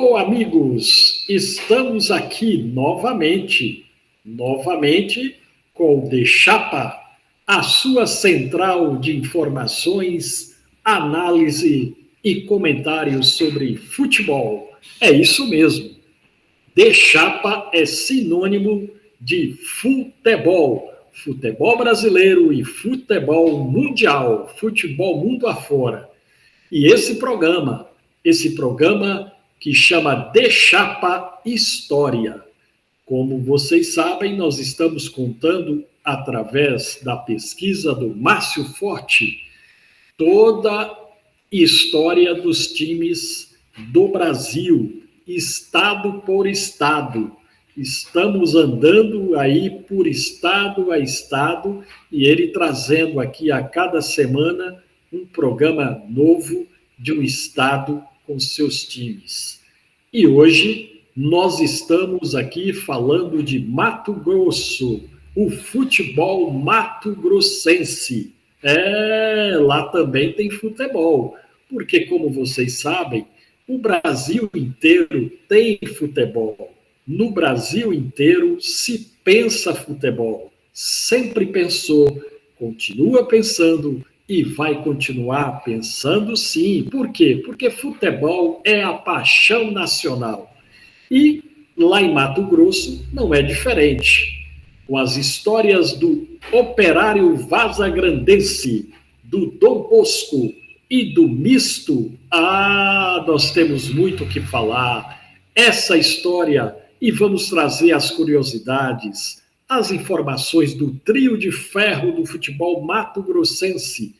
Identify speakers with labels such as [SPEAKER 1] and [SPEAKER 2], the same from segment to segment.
[SPEAKER 1] Alô, amigos! Estamos aqui novamente com o De Chapa, a sua central de informações, análise e comentários sobre futebol. É isso mesmo. De Chapa é sinônimo de futebol. Futebol brasileiro e futebol mundial, futebol mundo afora. E esse programa que chama De Chapa História. Como vocês sabem, nós estamos contando, através da pesquisa do Márcio Forte, toda a história dos times do Brasil, estado por estado. Estamos andando aí por estado a estado e ele trazendo aqui a cada semana um programa novo de um estado com seus times. E hoje nós estamos aqui falando de Mato Grosso, o futebol mato-grossense. Lá também tem futebol, porque, como vocês sabem, o Brasil inteiro tem futebol. No Brasil inteiro se pensa futebol. Sempre pensou, continua pensando e vai continuar pensando sim. Por quê? Porque futebol é a paixão nacional. E lá em Mato Grosso não é diferente. Com as histórias do Operário Vazagrandense, do Dom Bosco e do Misto, nós temos muito o que falar. Essa história, e vamos trazer as curiosidades, as informações do trio de ferro do futebol mato-grossense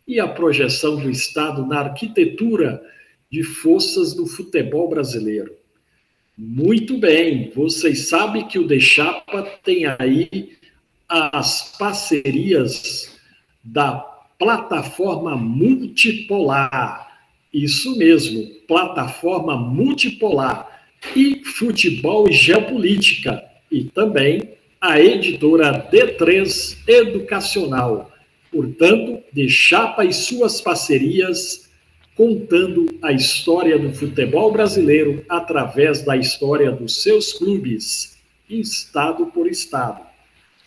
[SPEAKER 1] e a projeção do Estado na arquitetura de forças do futebol brasileiro. Muito bem, vocês sabem que o De Chapa tem aí as parcerias da plataforma multipolar. Isso mesmo, plataforma multipolar e futebol e geopolítica. E também a editora D3 Educacional. Portanto, De Chapa e suas parcerias contando a história do futebol brasileiro através da história dos seus clubes, estado por estado.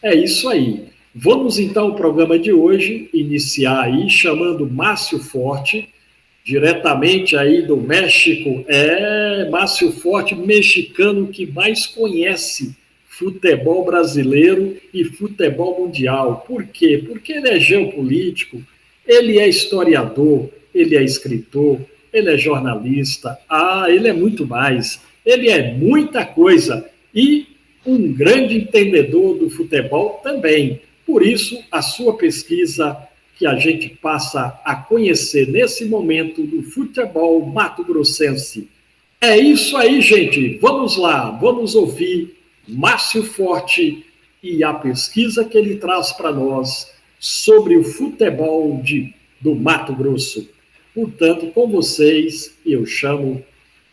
[SPEAKER 1] É isso aí. Vamos então ao programa de hoje, iniciar aí chamando Márcio Forte, diretamente aí do México. Márcio Forte, mexicano que mais conhece futebol brasileiro e futebol mundial. Por quê? Porque ele é geopolítico, ele é historiador, ele é escritor, ele é jornalista, ele é muito mais, ele é muita coisa e um grande entendedor do futebol também. Por isso, a sua pesquisa que a gente passa a conhecer nesse momento do futebol mato-grossense. É isso aí, gente. Vamos lá, vamos ouvir Márcio Forte e a pesquisa que ele traz para nós sobre o futebol do Mato Grosso. Portanto, com vocês, eu chamo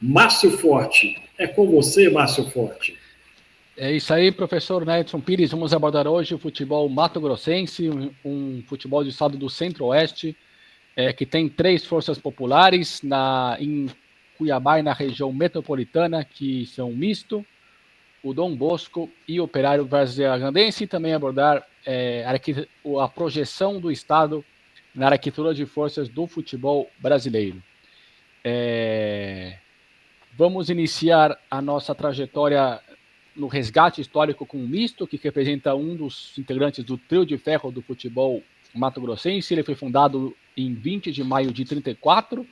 [SPEAKER 1] Márcio Forte. É com você, Márcio Forte.
[SPEAKER 2] É isso aí, professor Nelson Pires. Vamos abordar hoje o futebol mato-grossense, um futebol do estado do Centro-Oeste, que tem 3 forças populares em Cuiabá e na região metropolitana, que são o Misto, o Dom Bosco e o Operário Vazagrandense, e também abordar a projeção do estado na arquitetura de forças do futebol brasileiro. Vamos iniciar a nossa trajetória no resgate histórico com o Misto, que representa um dos integrantes do trio de ferro do futebol mato-grossense. Ele foi fundado em 20 de maio de 1934,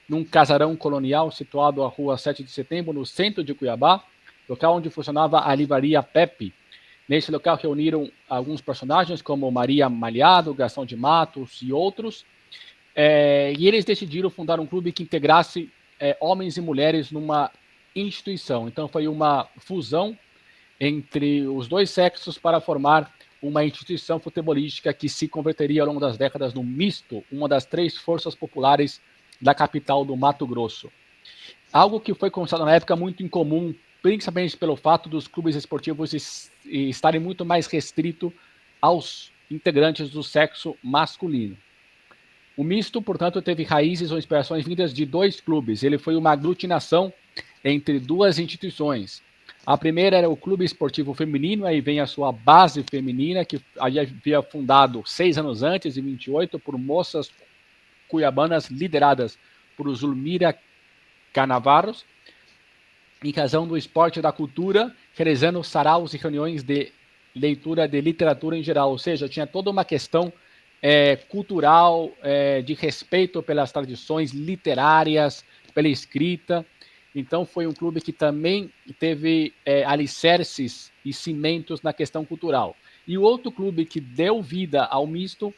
[SPEAKER 2] num casarão colonial situado à rua 7 de Setembro, no centro de Cuiabá, local onde funcionava a livraria Pepe. Nesse local reuniram alguns personagens como Maria Malhado, Gastão de Matos e outros, e eles decidiram fundar um clube que integrasse homens e mulheres numa instituição. Então foi uma fusão entre os dois sexos para formar uma instituição futebolística que se converteria ao longo das décadas no Misto, uma das 3 forças populares da capital do Mato Grosso. Algo que foi considerado na época muito incomum, principalmente pelo fato dos clubes esportivos estarem muito mais restritos aos integrantes do sexo masculino. O Misto, portanto, teve raízes ou inspirações vindas de 2 clubes. Ele foi uma aglutinação entre duas instituições. A primeira era o Clube Esportivo Feminino, aí vem a sua base feminina, que havia fundado 6 anos antes, em 28, por moças cuiabanas lideradas por Zulmira Canavarros, em razão do esporte e da cultura, realizando saraus e reuniões de leitura de literatura em geral, ou seja, tinha toda uma questão cultural, de respeito pelas tradições literárias, pela escrita. Então, foi um clube que também teve alicerces e cimentos na questão cultural. E o outro clube que deu vida ao misto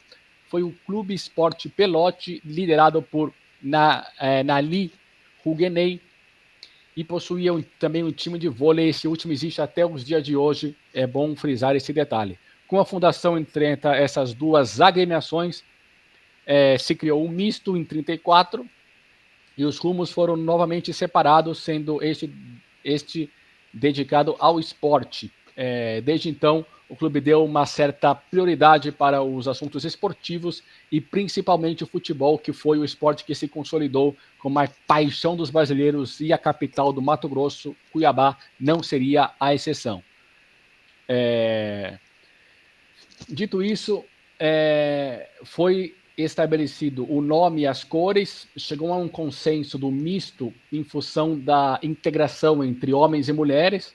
[SPEAKER 2] foi o Clube Esporte Pelote, liderado por Nali Huguenay, e possuía também um time de vôlei. Esse último existe até os dias de hoje, é bom frisar esse detalhe. Com a fundação entre essas duas agremiações, se criou um misto em 34, e os rumos foram novamente separados, sendo este dedicado ao esporte. Desde então, o clube deu uma certa prioridade para os assuntos esportivos e principalmente o futebol, que foi o esporte que se consolidou como a paixão dos brasileiros, e a capital do Mato Grosso, Cuiabá, não seria a exceção. Dito isso, foi estabelecido o nome e as cores, chegou a um consenso do misto em função da integração entre homens e mulheres,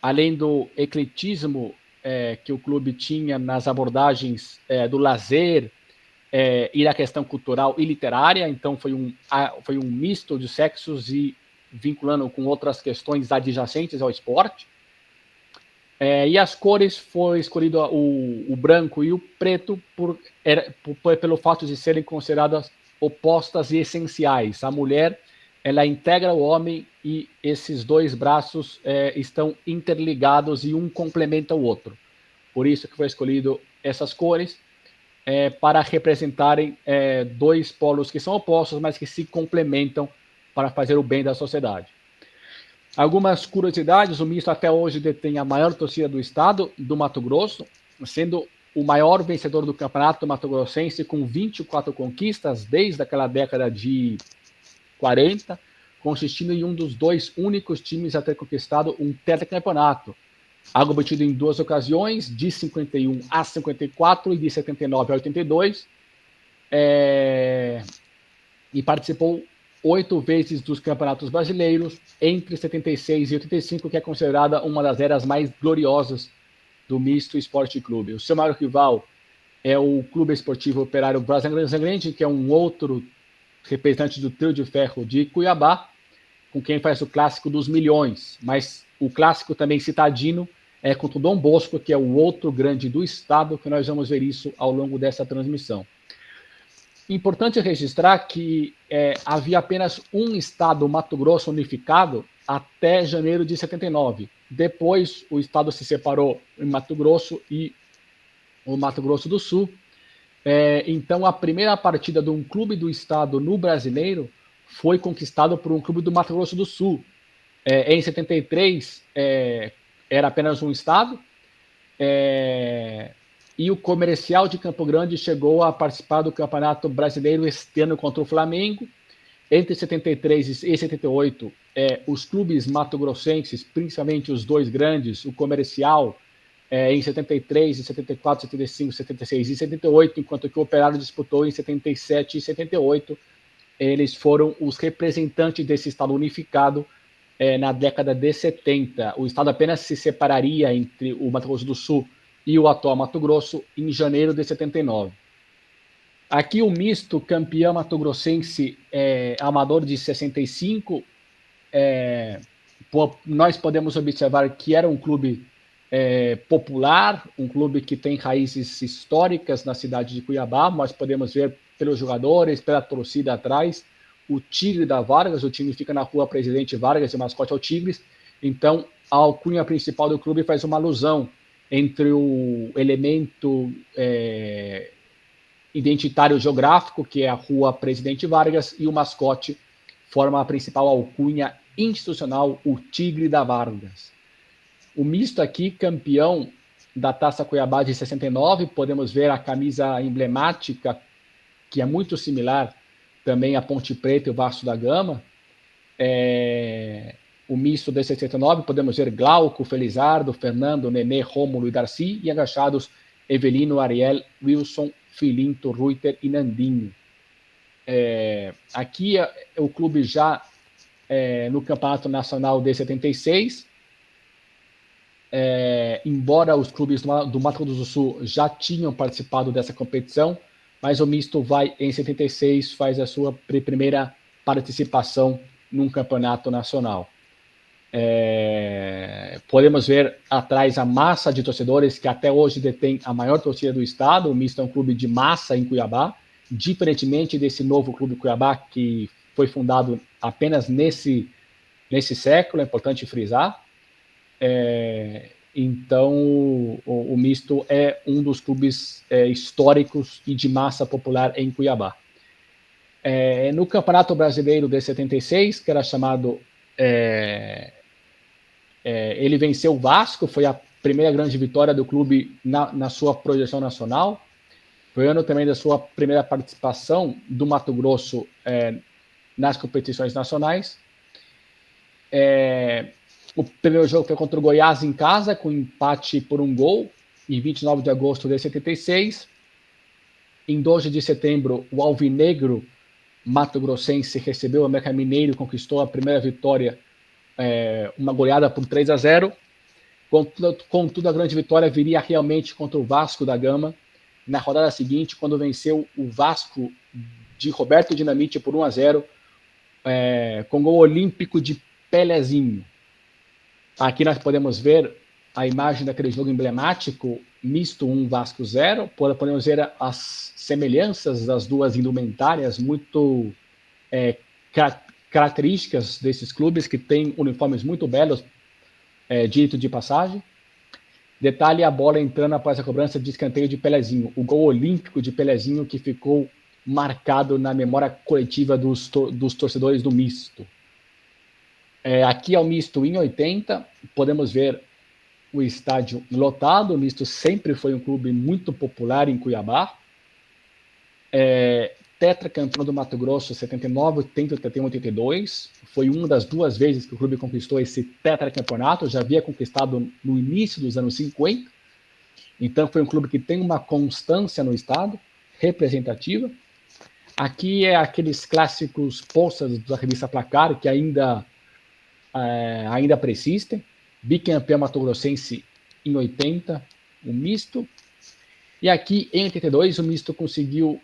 [SPEAKER 2] além do ecletismo que o clube tinha nas abordagens do lazer e da questão cultural e literária. Então foi um misto de sexos e vinculando com outras questões adjacentes ao esporte. E as cores, foi escolhido o branco e o preto pelo fato de serem consideradas opostas e essenciais. A mulher, ela integra o homem, e esses dois braços estão interligados e um complementa o outro. Por isso que foi escolhido essas cores, para representarem dois polos que são opostos, mas que se complementam para fazer o bem da sociedade. Algumas curiosidades: o misto até hoje detém a maior torcida do estado do Mato Grosso, sendo o maior vencedor do campeonato mato-grossense, com 24 conquistas desde aquela década de 40, consistindo em um dos dois únicos times a ter conquistado um tetracampeonato, algo obtido em duas ocasiões, de 51 a 54 e de 79 a 82, e participou 8 vezes dos campeonatos brasileiros, entre 76 e 85, que é considerada uma das eras mais gloriosas do Misto Esporte Clube. O seu maior rival é o Clube Esportivo Operário Brasil, que é um outro representante do trio de ferro de Cuiabá, com quem faz o clássico dos milhões, mas o clássico também citadino é contra o Dom Bosco, que é o outro grande do estado, que nós vamos ver isso ao longo dessa transmissão. Importante registrar que havia apenas um estado, Mato Grosso, unificado até janeiro de 79. Depois, o estado se separou em Mato Grosso e o Mato Grosso do Sul. Então, a primeira partida de um clube do estado no Brasileiro foi conquistado por um clube do Mato Grosso do Sul. Em 73, era apenas um estado, e o Comercial de Campo Grande chegou a participar do Campeonato Brasileiro este ano contra o Flamengo. Entre 73 e 78, os clubes mato-grossenses, principalmente os dois grandes, o Comercial em 73, 74, 75, 76 e 78, enquanto que o Operário disputou em 77 e 78. Eles foram os representantes desse estado unificado na década de 70. O estado apenas se separaria entre o Mato Grosso do Sul e o atual Mato Grosso em janeiro de 79. Aqui o misto campeão mato-grossense amador de 65, nós podemos observar que era um clube popular, um clube que tem raízes históricas na cidade de Cuiabá. Nós podemos ver pelos jogadores, pela torcida atrás, o Tigre da Vargas. O time fica na rua Presidente Vargas, e o mascote é o Tigres. Então, a alcunha principal do clube faz uma alusão entre o elemento identitário geográfico, que é a rua Presidente Vargas, e o mascote forma a principal alcunha institucional, o Tigre da Vargas. O misto aqui, campeão da Taça Cuiabá de 69, podemos ver a camisa emblemática, que é muito similar também à Ponte Preta e o Vasco da Gama. O misto de 69, podemos ver Glauco, Felizardo, Fernando, Nenê, Rômulo e Darcy, e agachados Evelino, Ariel, Wilson, Filinto, Ruiter e Nandinho. Aqui o clube já no Campeonato Nacional de 76, embora os clubes do Mato Grosso do Sul já tinham participado dessa competição, mas o misto vai em 76, faz a sua primeira participação num campeonato nacional. Podemos ver atrás a massa de torcedores que até hoje detém a maior torcida do estado. O misto é um clube de massa em Cuiabá, diferentemente desse novo clube Cuiabá que foi fundado apenas nesse século, é importante frisar. Então o misto é um dos clubes históricos e de massa popular em Cuiabá. No Campeonato Brasileiro de 76, que era chamado ele venceu o Vasco, foi a primeira grande vitória do clube na sua projeção nacional. Foi ano também da sua primeira participação do Mato Grosso nas competições nacionais. O primeiro jogo foi contra o Goiás em casa, com empate por 1 gol, em 29 de agosto de 76. Em 12 de setembro, o Alvinegro Mato Grossense recebeu o América Mineiro e conquistou a primeira vitória, uma goleada por 3-0. Contudo, a grande vitória viria realmente contra o Vasco da Gama, na rodada seguinte, quando venceu o Vasco de Roberto Dinamite por 1-0, com gol olímpico de Pelezinho. Aqui nós podemos ver a imagem daquele jogo emblemático, misto 1, Vasco 0. Podemos ver as semelhanças das duas indumentárias muito características desses clubes, que têm uniformes muito belos, dito de passagem. Detalhe, a bola entrando após a cobrança de escanteio de Pelezinho, o gol olímpico de Pelezinho que ficou marcado na memória coletiva dos torcedores do misto. Aqui é o misto em 80, podemos ver o estádio lotado. O misto sempre foi um clube muito popular em Cuiabá. Tetracampeão do Mato Grosso, 79, 80, 81, 82. Foi uma das 2 vezes que o clube conquistou esse tetracampeonato. Já havia conquistado no início dos anos 50. Então foi um clube que tem uma constância no estado, representativa. Aqui aqueles clássicos posters da revista Placar, que ainda persistem. Bicampeão mato-grossense em 80, o misto. E aqui, em 82, o misto conseguiu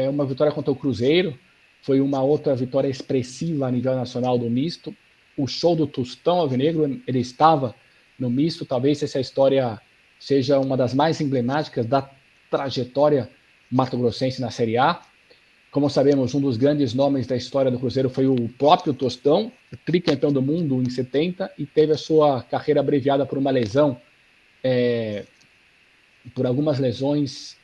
[SPEAKER 2] uma vitória contra o Cruzeiro. Foi uma outra vitória expressiva a nível nacional do misto. O show do Tostão Alvinegro, ele estava no misto. Talvez essa história seja uma das mais emblemáticas da trajetória mato-grossense na Série A. Como sabemos, um dos grandes nomes da história do Cruzeiro foi o próprio Tostão, o tricampeão do mundo em 70, e teve a sua carreira abreviada por uma lesão, por algumas lesões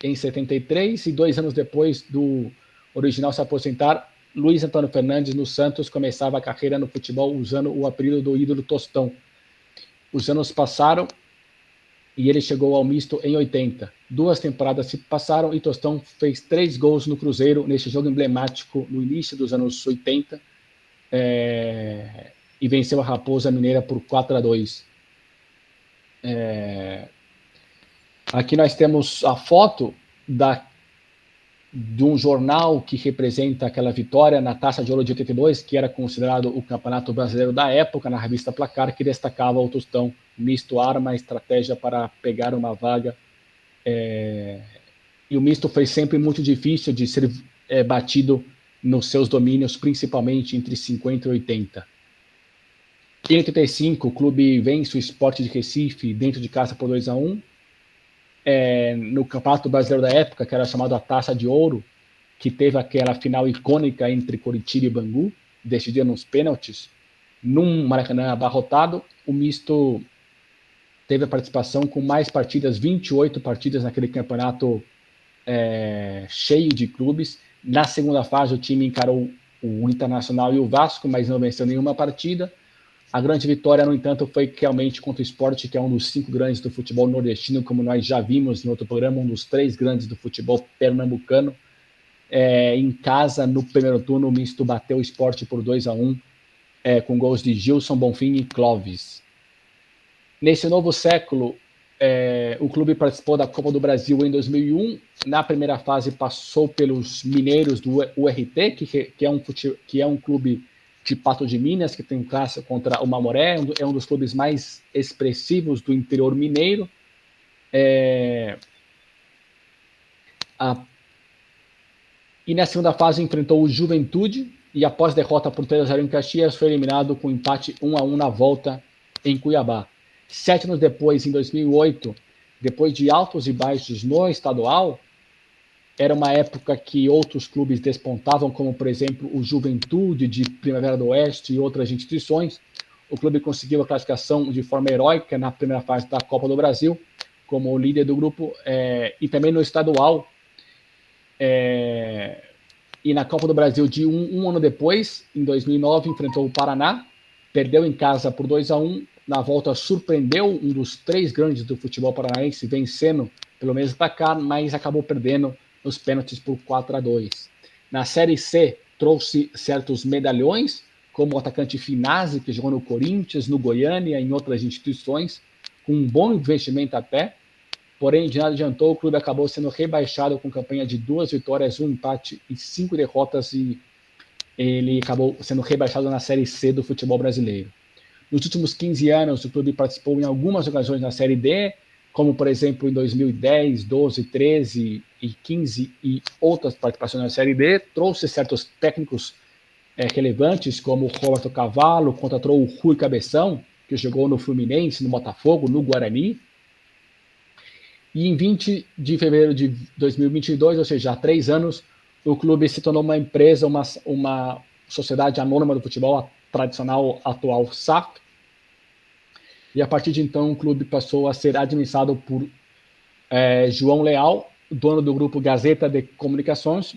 [SPEAKER 2] em 73, e 2 anos depois do original se aposentar, Luiz Antônio Fernandes, no Santos, começava a carreira no futebol usando o apelido do ídolo Tostão. Os anos passaram e ele chegou ao misto em 80. 2 temporadas se passaram e Tostão fez 3 gols no Cruzeiro neste jogo emblemático no início dos anos 80, e venceu a Raposa Mineira por 4-2. Aqui nós temos a foto de um jornal que representa aquela vitória na Taça de Ouro de 82, que era considerado o campeonato brasileiro da época, na revista Placar, que destacava o Tostão, misto arma, estratégia para pegar uma vaga. E o misto foi sempre muito difícil de ser batido nos seus domínios, principalmente entre 50 e 80. Em 85, o clube vence o Sport de Recife dentro de casa por 2-1. No Campeonato Brasileiro da época, que era chamado a Taça de Ouro, que teve aquela final icônica entre Coritiba e Bangu, decidida nos pênaltis, num Maracanã abarrotado, o misto teve a participação com mais partidas, 28 partidas naquele campeonato cheio de clubes. Na segunda fase, o time encarou o Internacional e o Vasco, mas não venceu nenhuma partida. A grande vitória, no entanto, foi realmente contra o Sport, que é um dos 5 grandes do futebol nordestino, como nós já vimos em outro programa, um dos 3 grandes do futebol pernambucano. Em casa, no primeiro turno, o misto bateu o Sport por 2-1 com gols de Gilson, Bonfim e Clóvis. Nesse novo século, o clube participou da Copa do Brasil em 2001. Na primeira fase passou pelos mineiros do URT, que é um clube de Pato de Minas, que tem classe contra o Mamoré, é um dos clubes mais expressivos do interior mineiro. E na segunda fase enfrentou o Juventude, e após derrota por 3-0 em Caxias, foi eliminado com empate 1-1 na volta em Cuiabá. 7 anos depois, em 2008, depois de altos e baixos no estadual, era uma época que outros clubes despontavam, como, por exemplo, o Juventude de Primavera do Oeste e outras instituições. O clube conseguiu a classificação de forma heróica na primeira fase da Copa do Brasil, como o líder do grupo, e também no estadual. E na Copa do Brasil, de um ano depois, em 2009, enfrentou o Paraná, perdeu em casa por 2-1. Na volta, surpreendeu um dos 3 grandes do futebol paranaense, vencendo pelo mesmo placar, mas acabou perdendo nos pênaltis por 4-2. Na Série C, trouxe certos medalhões, como o atacante Finazzi, que jogou no Corinthians, no Goiânia e em outras instituições, com um bom investimento até. Porém, de nada adiantou, o clube acabou sendo rebaixado com campanha de 2 vitórias, 1 empate e 5 derrotas, e ele acabou sendo rebaixado na Série C do futebol brasileiro. Nos últimos 15 anos, o clube participou em algumas ocasiões na Série D, como, por exemplo, em 2010, 12, 13 e 15 e outras participações na Série D. Trouxe certos técnicos relevantes, como o Roberto Cavallo, contratou o Rui Cabeção, que jogou no Fluminense, no Botafogo, no Guarani. E em 20 de fevereiro de 2022, ou seja, há 3 anos, o clube se tornou uma empresa, uma sociedade anônima do futebol, a tradicional atual SAF. E a partir de então, o clube passou a ser administrado por João Leal, dono do grupo Gazeta de Comunicações,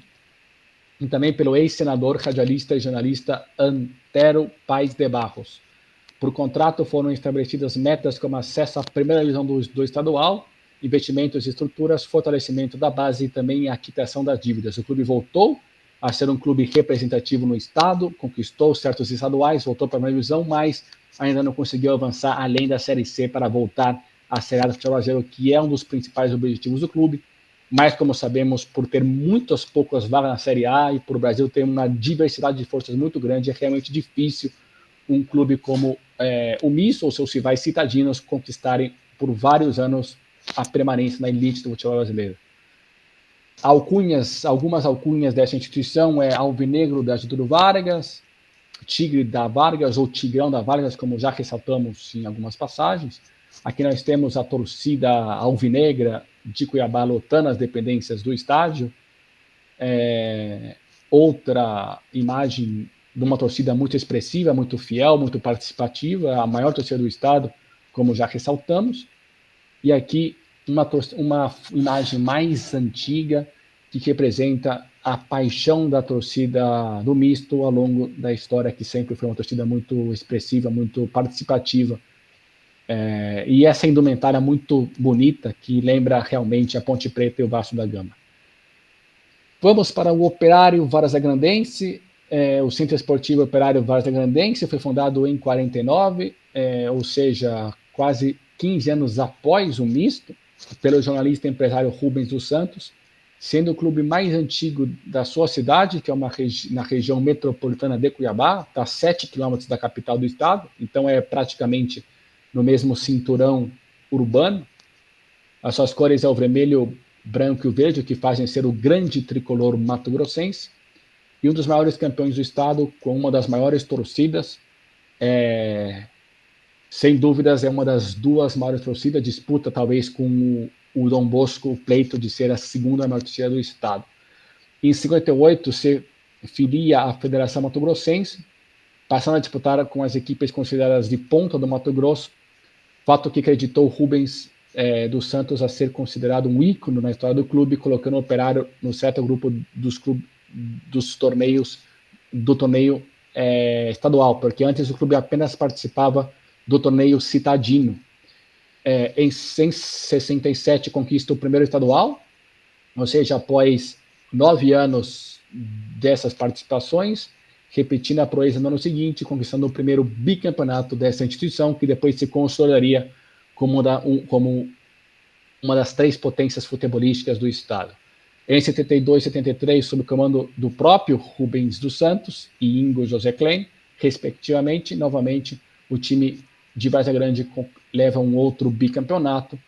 [SPEAKER 2] e também pelo ex-senador, radialista e jornalista Antero Paes de Barros. Por contrato, foram estabelecidas metas como acesso à primeira divisão do estadual, investimentos e estruturas, fortalecimento da base e também a quitação das dívidas. O clube voltou a ser um clube representativo no estado, conquistou certos estaduais, voltou para a primeira divisão, mas ainda não conseguiu avançar além da Série C para voltar à Série A do futebol brasileiro, que é um dos principais objetivos do clube. Mas, como sabemos, por ter muitas poucas vagas na Série A e por o Brasil ter uma diversidade de forças muito grande, é realmente difícil um clube como o Misto ou seus rivais citadinos conquistarem por vários anos a permanência na elite do futebol brasileiro. Algumas alcunhas dessa instituição Alvinegro da Getúlio Vargas, Tigre da Vargas ou Tigrão da Vargas, como já ressaltamos em algumas passagens. Aqui nós temos a torcida alvinegra de Cuiabá lotando as dependências do estádio. Outra imagem de uma torcida muito expressiva, muito fiel, muito participativa, a maior torcida do estado, como já ressaltamos. E aqui uma imagem mais antiga que representa a paixão da torcida do Misto ao longo da história, que sempre foi uma torcida muito expressiva, muito participativa. E essa indumentária muito bonita, que lembra realmente a Ponte Preta e o Vasco da Gama. Vamos para o Operário Varzagrandense. O Centro Esportivo Operário Varzagrandense foi fundado em 49, ou seja, quase 15 anos após o Misto, pelo jornalista e empresário Rubens dos Santos, sendo o clube mais antigo da sua cidade, que é na região metropolitana de Cuiabá, está a 7 quilômetros da capital do estado, então é praticamente no mesmo cinturão urbano. As suas cores é o vermelho, branco e o verde, que fazem ser o grande tricolor mato-grossense, e um dos maiores campeões do estado, com uma das maiores torcidas. Sem dúvidas, é uma das 2 maiores torcidas, disputa talvez com o Dom Bosco o pleito de ser a segunda maior torcida do estado. Em 58, se filia à Federação Mato Grossense, passando a disputar com as equipes consideradas de ponta do Mato Grosso, fato que acreditou Rubens dos Santos a ser considerado um ícone na história do clube, colocando o Operário no certo grupo do torneio estadual, porque antes o clube apenas participava do torneio citadino. Em 67 conquista o primeiro estadual, ou seja, após 9 anos dessas participações. repetindo a proeza no ano seguinte, conquistando o primeiro bicampeonato dessa instituição, que depois se consolidaria como uma das 3 potências futebolísticas do estado. Em 72 e 73, sob o comando do próprio Rubens dos Santos e Ingo José Klein, respectivamente, novamente, o time de Várzea Grande leva um outro bicampeonato.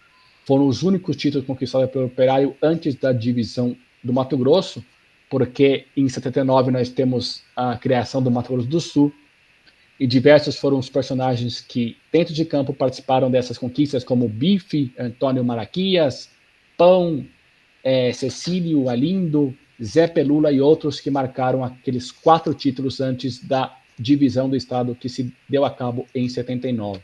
[SPEAKER 2] Foram os únicos títulos conquistados pelo Operário antes da divisão do Mato Grosso, porque em 79 nós temos a criação do Mato Grosso do Sul, e diversos foram os personagens que, dentro de campo, participaram dessas conquistas, como Bife, Antônio Malaquias, Pão, Cecílio, Alindo, Zé Pelula e outros que marcaram aqueles 4 títulos antes da divisão do estado que se deu a cabo em 79.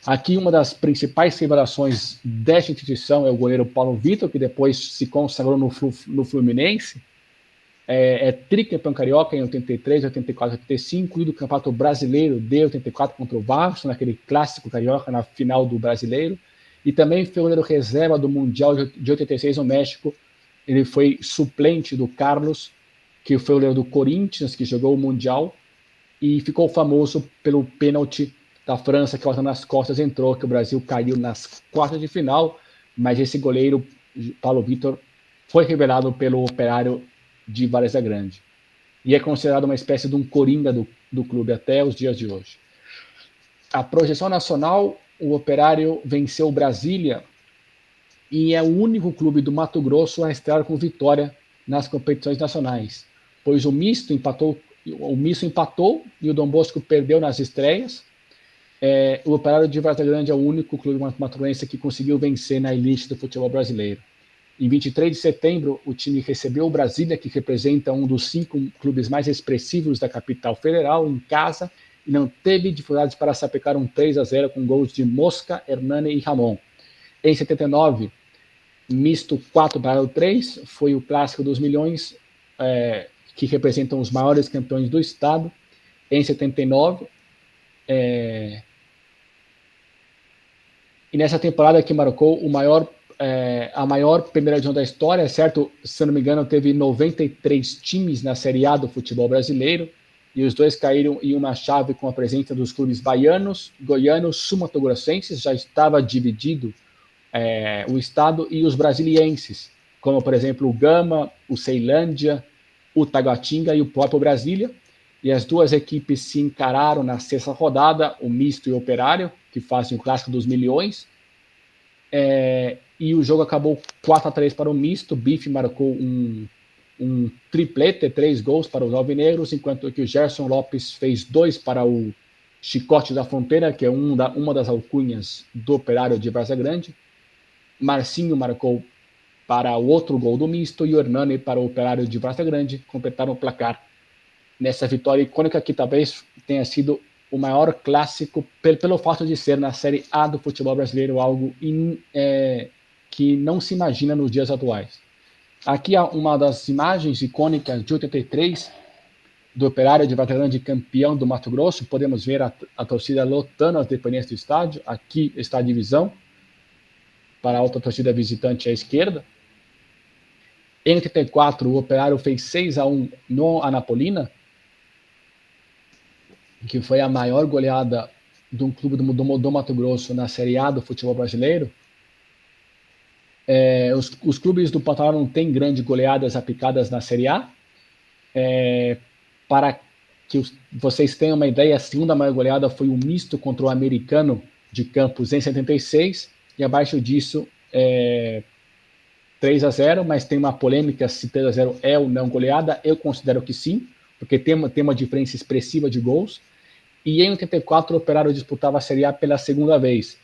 [SPEAKER 2] Aqui uma das principais revelações desta instituição é o goleiro Paulo Vitor, que depois se consagrou no Fluminense, tricampeão carioca em 83, 84, 85, e do Campeonato Brasileiro de 84 contra o Vasco, naquele clássico carioca na final do Brasileiro, e também foi o goleiro reserva do Mundial de 86 no México. Ele foi suplente do Carlos, que foi o goleiro do Corinthians, que jogou o Mundial, e ficou famoso pelo pênalti da França, que nas costas entrou, que o Brasil caiu nas quartas de final, mas esse goleiro, Paulo Vitor, foi revelado pelo Operário de Várzea Grande, e é considerado uma espécie de um coringa do clube até os dias de hoje. A projeção nacional, o Operário venceu o Brasília e é o único clube do Mato Grosso a estrear com vitória nas competições nacionais, pois o misto empatou e o Dom Bosco perdeu nas estreias. O Operário de Várzea Grande é o único clube mato-grossense que conseguiu vencer na elite do futebol brasileiro. Em 23 de setembro, o time recebeu o Brasília, que representa um dos 5 clubes mais expressivos da capital federal, em casa, e não teve dificuldades para sapecar um 3-0 com gols de Mosca, Hernani e Ramon. Em 79, misto 4-3, foi o clássico dos milhões, que representam os maiores campeões do estado. Em 79, e nessa temporada que marcou a maior primeira divisão da história, certo? Se não me engano, teve 93 times na Série A do futebol brasileiro, e os 2 caíram em uma chave com a presença dos clubes baianos, goianos, sul-mato-grossenses, já estava dividido o estado, e os brasilienses, como, por exemplo, o Gama, o Ceilândia, o Taguatinga e o próprio Brasília. E as 2 equipes se encararam na 6ª rodada, o misto e o Operário, que fazem o clássico dos milhões. E o jogo acabou 4-3 para o misto. Bife marcou um triplete, 3 gols para os alvinegros, enquanto que o Gerson Lopes fez 2 para o Chicote da Fronteira, que é uma das alcunhas do Operário de Várzea Grande. Marcinho marcou para o outro gol do misto, e o Hernani para o Operário de Várzea Grande completaram o placar nessa vitória icônica, que talvez tenha sido o maior clássico pelo fato de ser na Série A do futebol brasileiro, algo que não se imagina nos dias atuais. Aqui há uma das imagens icônicas de 83, do Operário de Várzea Grande, campeão do Mato Grosso. Podemos ver a torcida lotando as dependências do estádio. Aqui está a divisão, para a outra torcida visitante à esquerda. Em 84, o Operário fez 6-1 no Anapolina, que foi a maior goleada de um clube do Mato Grosso na Série A do futebol brasileiro. Os clubes do Pantanal não têm grandes goleadas aplicadas na Série A. Para que vocês tenham uma ideia, a segunda maior goleada foi o misto contra o Americano de Campos em 76, e abaixo disso 3-0, mas tem uma polêmica se 3-0 é ou não goleada. Eu considero que sim, porque tem uma diferença expressiva de gols. E em 84 o Operário disputava a Série A pela segunda vez.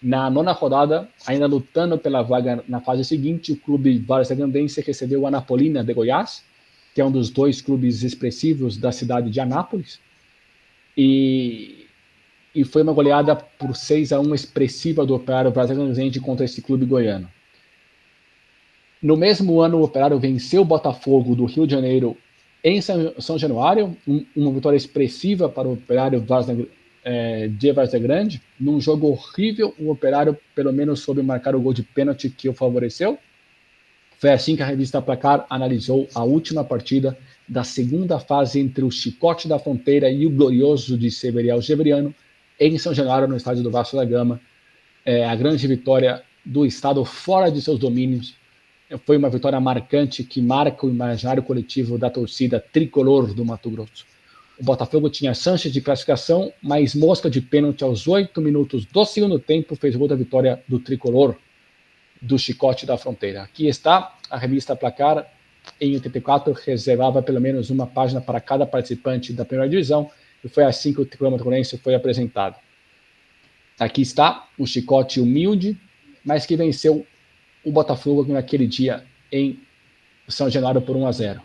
[SPEAKER 2] Na 9ª rodada, ainda lutando pela vaga na fase seguinte, o clube várzea-grandense recebeu o Anapolina de Goiás, que é um dos 2 clubes expressivos da cidade de Anápolis, e foi uma goleada por 6-1 expressiva do Operário várzea-grandense contra esse clube goiano. No mesmo ano, o Operário venceu o Botafogo do Rio de Janeiro em São Januário, uma vitória expressiva para o Operário de Várzea Grande. Num jogo horrível, o Operário pelo menos soube marcar o gol de pênalti que o favoreceu. Foi assim que a revista Placar analisou a última partida da segunda fase entre o Chicote da Fronteira e o glorioso de Severial Geveriano, em São Januário, no estádio do Vasco da Gama. A grande vitória do estado fora de seus domínios. Foi uma vitória marcante que marca o imaginário coletivo da torcida tricolor do Mato Grosso. O Botafogo tinha chances de classificação, mas Mosca de pênalti aos 8 minutos do segundo tempo fez outra vitória do tricolor do Chicote da Fronteira. Aqui está a revista Placar. Em 84, reservava pelo menos uma página para cada participante da primeira divisão, e foi assim que o tricolor matogrocense foi apresentado. Aqui está o Chicote humilde, mas que venceu o Botafogo naquele dia em São Januário por 1-0.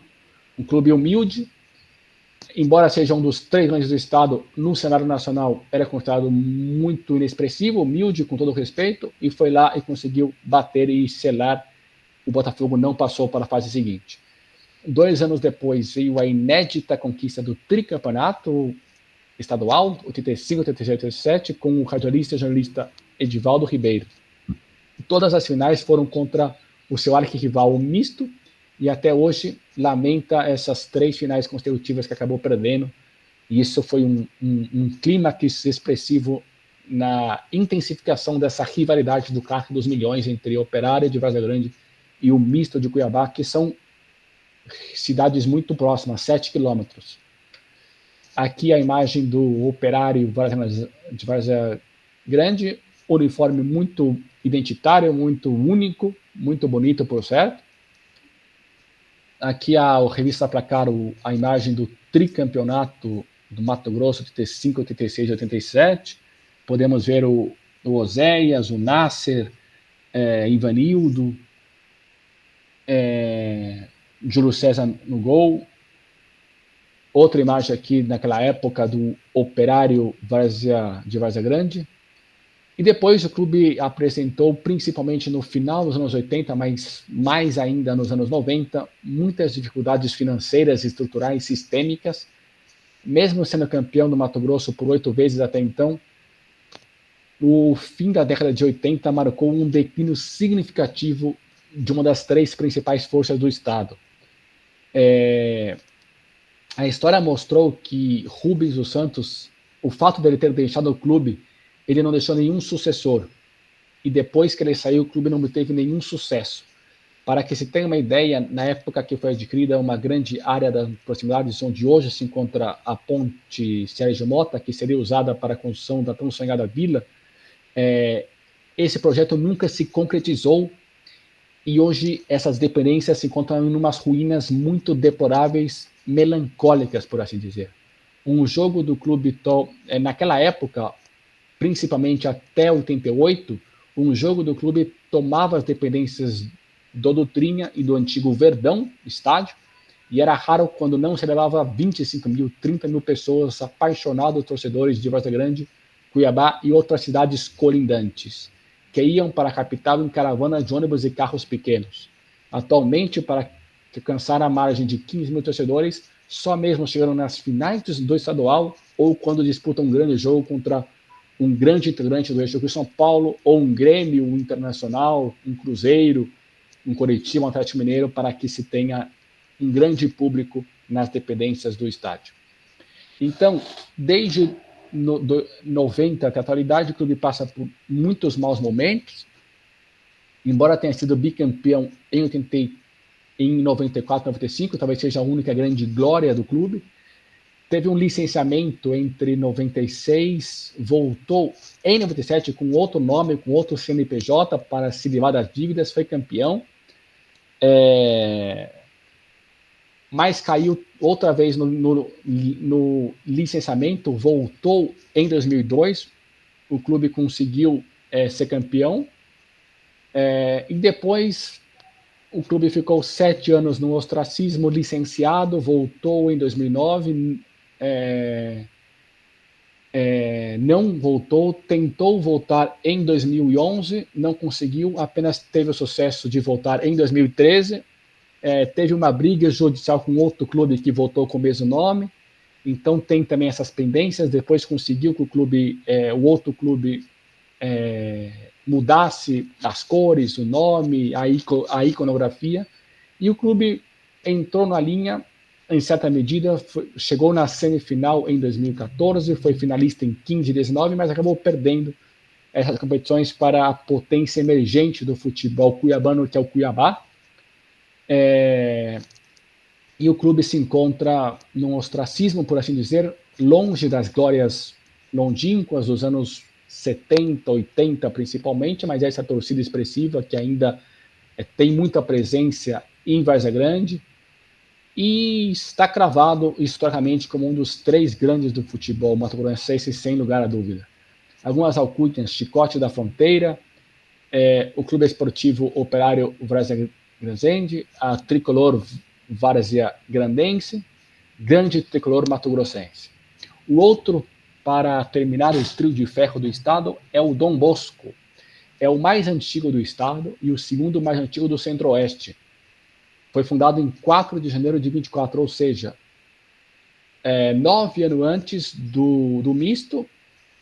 [SPEAKER 2] Um clube humilde, embora seja um dos 3 grandes do estado, no cenário nacional era considerado muito inexpressivo, humilde, com todo respeito, e foi lá e conseguiu bater e selar. O Botafogo não passou para a fase seguinte. 2 anos depois veio a inédita conquista do tricampeonato estadual, 85, 86, 87, com o radialista e jornalista Edivaldo Ribeiro. Todas as finais foram contra o seu arquirrival, o Misto, e até hoje lamenta essas 3 finais consecutivas que acabou perdendo, e isso foi um clímax expressivo na intensificação dessa rivalidade do carro dos milhões entre Operário de Várzea Grande e o Misto de Cuiabá, que são cidades muito próximas, 7 quilômetros. Aqui a imagem do Operário de Várzea Grande, uniforme muito identitário, muito único, muito bonito, por certo. Aqui a revista Placar, a imagem do tricampeonato do Mato Grosso, 85, 86 e 87. Podemos ver o Oséias, o Nasser, Ivanildo, Júlio César no gol. Outra imagem aqui naquela época do Operário de Várzea Grande. E depois o clube apresentou, principalmente no final dos anos 80, mas mais ainda nos anos 90, muitas dificuldades financeiras, estruturais, sistêmicas. Mesmo sendo campeão do Mato Grosso por 8 vezes até então, o fim da década de 80 marcou um declínio significativo de uma das 3 principais forças do estado. A história mostrou que Rubens dos Santos, o fato dele ter deixado o clube, ele não deixou nenhum sucessor. E depois que ele saiu, o clube não teve nenhum sucesso. Para que se tenha uma ideia, na época que foi adquirida uma grande área das proximidades, onde hoje se encontra a ponte Sérgio Mota, que seria usada para a construção da tão sonhada vila, esse projeto nunca se concretizou, e hoje essas dependências se encontram em umas ruínas muito deploráveis, melancólicas, por assim dizer. Um jogo do clube, naquela época, principalmente até 88, um jogo do clube tomava as dependências do Dutrinha e do antigo Verdão estádio, e era raro quando não se levava 25 mil, 30 mil pessoas, apaixonados torcedores de Várzea Grande, Cuiabá e outras cidades colindantes, que iam para a capital em caravana de ônibus e carros pequenos. Atualmente, para alcançar a margem de 15 mil torcedores, só mesmo chegando nas finais do estadual ou quando disputam um grande jogo contra um grande integrante do eixo São Paulo, ou um Grêmio, um Internacional, um Cruzeiro, um Coritiba, um Atlético Mineiro, para que se tenha um grande público nas dependências do estádio. Então, desde 90 até a atualidade, o clube passa por muitos maus momentos. Embora tenha sido bicampeão em 94, 95, talvez seja a única grande glória do clube. Teve um licenciamento entre 96, voltou em 97 com outro nome, com outro CNPJ para se livrar das dívidas, foi campeão. Mas caiu outra vez no licenciamento, voltou em 2002, o clube conseguiu ser campeão, e depois o clube ficou 7 anos no ostracismo, licenciado, voltou em 2009, não voltou, tentou voltar em 2011, não conseguiu, apenas teve o sucesso de voltar em 2013, teve uma briga judicial com outro clube que voltou com o mesmo nome, então tem também essas pendências. Depois conseguiu que o outro clube mudasse as cores, o nome, a iconografia, e o clube entrou na linha em certa medida, chegou na semifinal em 2014, foi finalista em 15 e 19, mas acabou perdendo essas competições para a potência emergente do futebol cuiabano, que é o Cuiabá. E o clube se encontra num ostracismo, por assim dizer, longe das glórias longínquas dos anos 70, 80 principalmente, mas essa torcida expressiva que ainda tem muita presença em Várzea Grande e está cravado historicamente como um dos 3 grandes do futebol mato-grossense, sem lugar a dúvida. Algumas alcunhas: Chicote da Fronteira, o Clube Esportivo Operário Várzea Grande, a Tricolor Várzea Grandense, Grande Tricolor Mato Grossense. O outro, para terminar o trio de ferro do estado, é o Dom Bosco. É o mais antigo do estado e o segundo mais antigo do Centro-Oeste. Foi fundado em 4 de janeiro de 24, ou seja, 9 anos antes do misto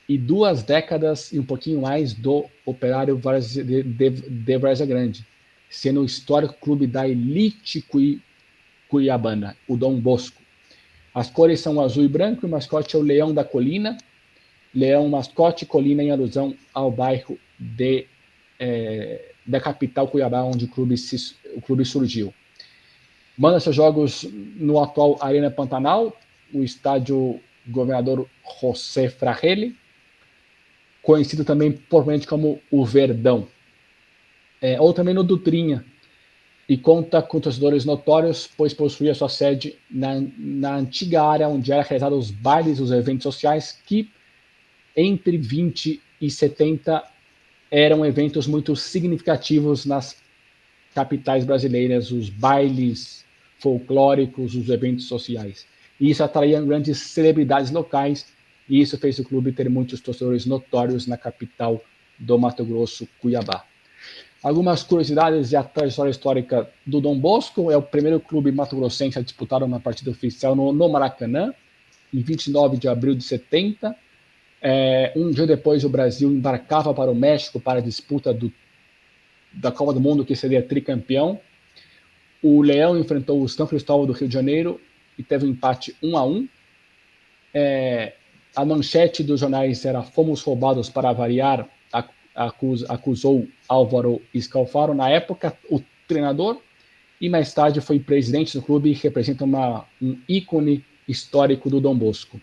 [SPEAKER 2] e 2 décadas e um pouquinho mais do Operário de Várzea Grande, sendo o histórico clube da elite cuiabana, o Dom Bosco. As cores são azul e branco e o mascote é o Leão da Colina. Leão, mascote, colina em alusão ao bairro da capital Cuiabá, onde o clube surgiu. Manda seus jogos no atual Arena Pantanal, o estádio Governador José Fragelli, conhecido também popularmente como o Verdão, ou também no Dutrinha, e conta com torcedores notórios, pois possuía sua sede na antiga área onde eram realizados os bailes, os eventos sociais, que entre 20 e 70 eram eventos muito significativos nas capitais brasileiras, os bailes folclóricos, os eventos sociais. E isso atraía grandes celebridades locais, e isso fez o clube ter muitos torcedores notórios na capital do Mato Grosso, Cuiabá. Algumas curiosidades e a trajetória histórica do Dom Bosco: é o primeiro clube mato-grossense a disputar uma partida oficial no Maracanã, em 29 de abril de 70. Um dia depois, o Brasil embarcava para o México para a disputa da Copa do Mundo, que seria tricampeão. O Leão enfrentou o São Cristóvão do Rio de Janeiro e teve um empate 1-1. A manchete dos jornais era "Fomos roubados para variar", acusou Álvaro Scalfaro, na época o treinador, e mais tarde foi presidente do clube e representa um ícone histórico do Dom Bosco.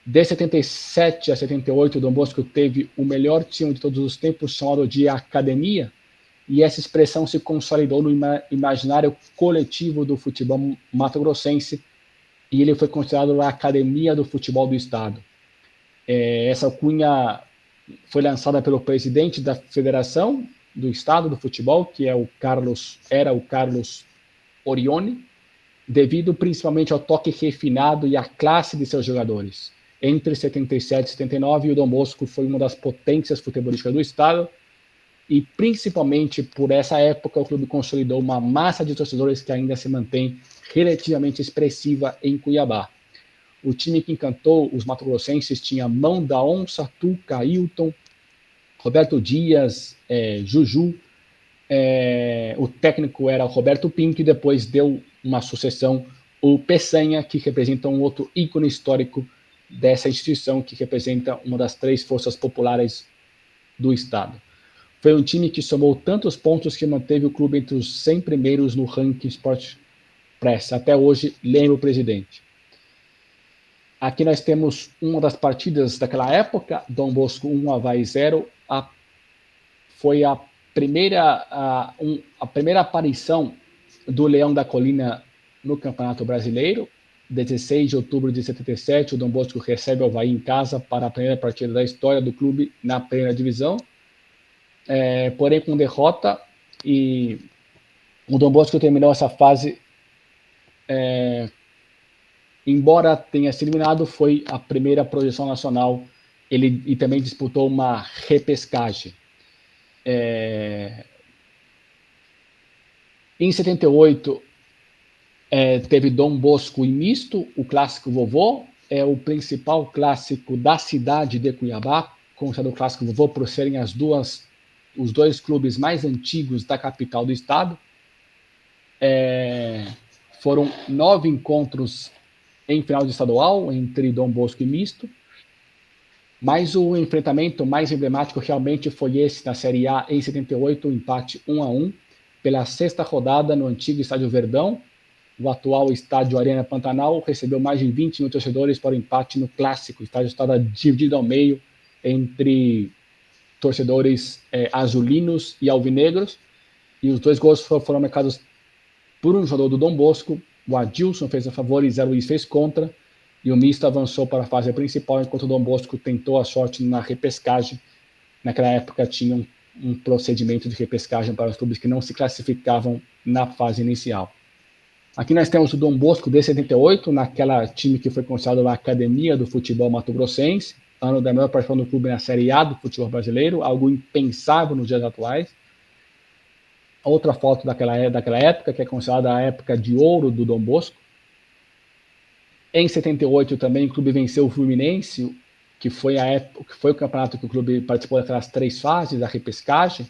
[SPEAKER 2] De 77 a 78, o Dom Bosco teve o melhor time de todos os tempos, chamado de Academia, e essa expressão se consolidou no imaginário coletivo do futebol mato-grossense, e ele foi considerado a Academia do Futebol do Estado. Essa alcunha foi lançada pelo presidente da Federação do Estado do Futebol, que era o Carlos Orione, devido principalmente ao toque refinado e à classe de seus jogadores. Entre 77 e 79, o Dom Bosco foi uma das potências futebolísticas do estado, e principalmente por essa época o clube consolidou uma massa de torcedores que ainda se mantém relativamente expressiva em Cuiabá. O time que encantou os mato-grossenses tinha Mão da Onça, Tuca, Ailton, Roberto Dias, Juju. O técnico era o Roberto Pinto, e depois deu uma sucessão o Peçanha, que representa um outro ícone histórico dessa instituição, que representa uma das 3 forças populares do estado. Foi um time que somou tantos pontos que manteve o clube entre os 100 primeiros no ranking Sport Press. Até hoje, lembra o presidente. Aqui nós temos uma das partidas daquela época: Dom Bosco 1, Avaí 0. Foi a primeira aparição do Leão da Colina no Campeonato Brasileiro. 16 de outubro de 77, o Dom Bosco recebe o Avaí em casa para a primeira partida da história do clube na primeira divisão, porém com derrota, e o Dom Bosco terminou essa fase, embora tenha sido eliminado, foi a primeira projeção nacional, e também disputou uma repescagem. Em 78, teve Dom Bosco e misto, o clássico vovô, é o principal clássico da cidade de Cuiabá, considerado o clássico vovô por serem os 2 clubes mais antigos da capital do estado. Foram 9 encontros em final de estadual, entre Dom Bosco e Misto. Mas o enfrentamento mais emblemático realmente foi esse na Série A em 78, o empate 1-1, pela 6ª rodada no antigo Estádio Verdão. O atual Estádio Arena Pantanal recebeu mais de 20 mil torcedores para o empate no clássico. O estádio estava dividido ao meio entre torcedores azulinos e alvinegros. E os 2 gols foram marcados por um jogador do Dom Bosco. O Adilson fez a favor e Zé Luiz fez contra. E o Misto avançou para a fase principal, enquanto o Dom Bosco tentou a sorte na repescagem. Naquela época tinha um procedimento de repescagem para os clubes que não se classificavam na fase inicial. Aqui nós temos o Dom Bosco de 78, naquela time que foi considerado a Academia do Futebol Mato Grossense, ano da maior participação do clube na Série A do futebol brasileiro, algo impensável nos dias atuais. Outra foto daquela época, que é considerada a época de ouro do Dom Bosco. Em 78 também o clube venceu o Fluminense, que foi o campeonato que o clube participou daquelas 3 fases da repescagem.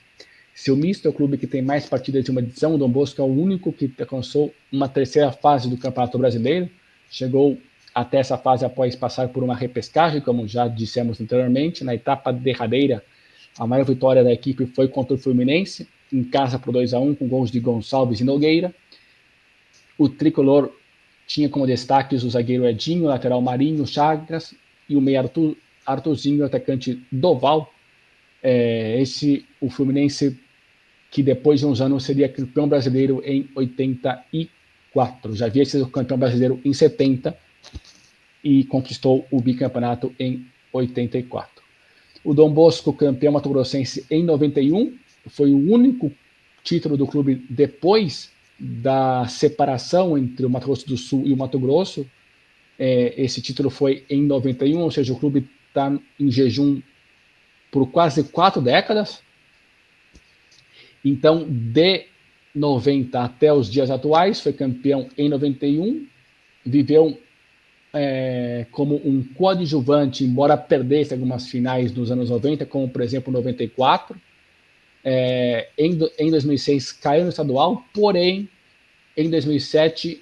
[SPEAKER 2] Se o Misto é o clube que tem mais partidas de uma edição, o Dom Bosco é o único que alcançou uma 3ª fase do Campeonato Brasileiro. Chegou até essa fase após passar por uma repescagem, como já dissemos anteriormente. Na etapa derradeira, a maior vitória da equipe foi contra o Fluminense, em casa por 2-1, com gols de Gonçalves e Nogueira. O tricolor tinha como destaques o zagueiro Edinho, o lateral Marinho, Chagas e o meio Arthurzinho, o atacante Doval. O Fluminense, que depois de uns anos seria campeão brasileiro em 84. Já havia sido campeão brasileiro em 70 e conquistou o bicampeonato em 84. O Dom Bosco, campeão mato-grossense em 91, foi o único título do clube depois da separação entre o Mato Grosso do Sul e o Mato Grosso. Esse título foi em 91, ou seja, o clube está em jejum por quase 4 décadas. Então, de 90 até os dias atuais, foi campeão em 91, viveu como um coadjuvante, embora perdesse algumas finais nos anos 90, como, por exemplo, 94. Em 2006 caiu no estadual, porém, em 2007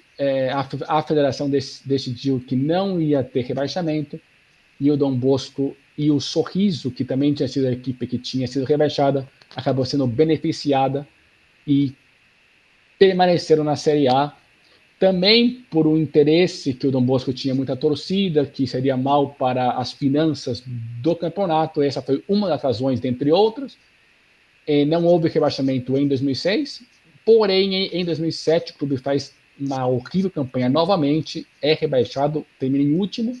[SPEAKER 2] a federação decidiu que não ia ter rebaixamento, e o Dom Bosco e o Sorriso, que também tinha sido a equipe que tinha sido rebaixada, acabou sendo beneficiada e permaneceram na Série A, também por um interesse que o Dom Bosco tinha muita torcida, que seria mal para as finanças do campeonato. Essa foi uma das razões, dentre outras. Não houve rebaixamento em 2006, porém em 2007 o clube faz uma horrível campanha novamente, é rebaixado, termina em último,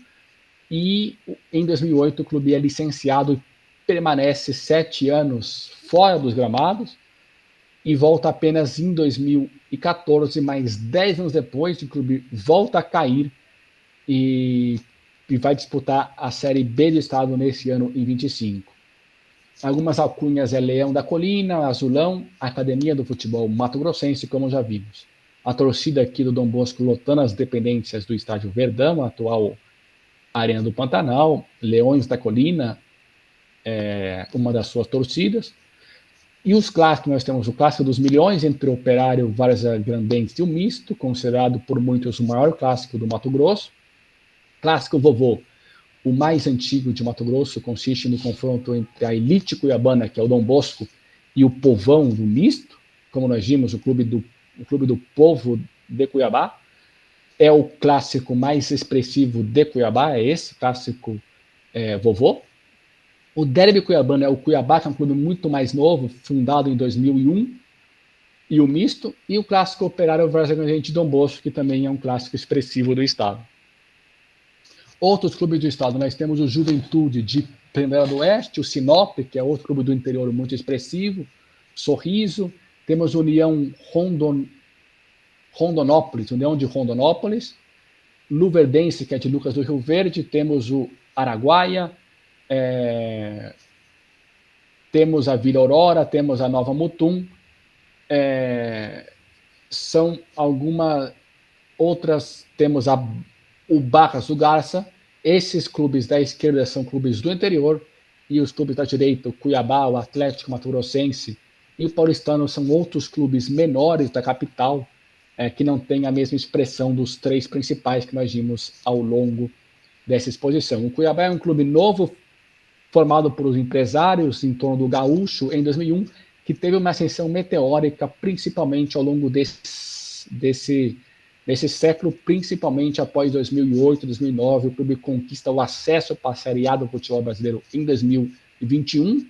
[SPEAKER 2] e em 2008 o clube é licenciado e permanece 7 anos fora dos gramados, e volta apenas em 2014, mais 10 anos depois, o clube volta a cair e vai disputar a Série B do estado nesse ano, em 25. Algumas alcunhas é Leão da Colina, Azulão, Academia do Futebol Mato Grossense, como já vimos. A torcida aqui do Dom Bosco lotando as dependências do Estádio Verdão, atual Arena do Pantanal. Leões da Colina, uma das suas torcidas. E os clássicos, nós temos o Clássico dos Milhões entre o Operário, Várzea Grandense e o Misto, considerado por muitos o maior clássico do Mato Grosso. Clássico Vovô, o mais antigo de Mato Grosso, consiste no confronto entre a elite cuiabana, que é o Dom Bosco, e o povão do Misto, como nós vimos, o clube do povo de Cuiabá. É o clássico mais expressivo de Cuiabá, é esse clássico Vovô. O derby cuiabano é o Cuiabá, que é um clube muito mais novo, fundado em 2001, e o Misto, e o clássico Operário Várzea Grande Dom Bosco, que também é um clássico expressivo do estado. Outros clubes do estado, nós temos o Juventude de Primeira do Oeste, o Sinop, que é outro clube do interior muito expressivo, Sorriso, temos o União Rondonópolis, União de Rondonópolis, Luverdense, que é de Lucas do Rio Verde, temos o Araguaia, temos a Vila Aurora, temos a Nova Mutum, são algumas outras, temos o Barras do Garça. Esses clubes da esquerda são clubes do interior, e os clubes da direita, o Cuiabá, o Atlético Mato Grossense e o Paulistano, são outros clubes menores da capital, que não tem a mesma expressão dos 3 principais que nós vimos ao longo dessa exposição. O Cuiabá é um clube novo, formado por os empresários em torno do Gaúcho em 2001, que teve uma ascensão meteórica, principalmente ao longo desse século, principalmente após 2008, 2009. O clube conquista o acesso para a Série A do futebol brasileiro em 2021.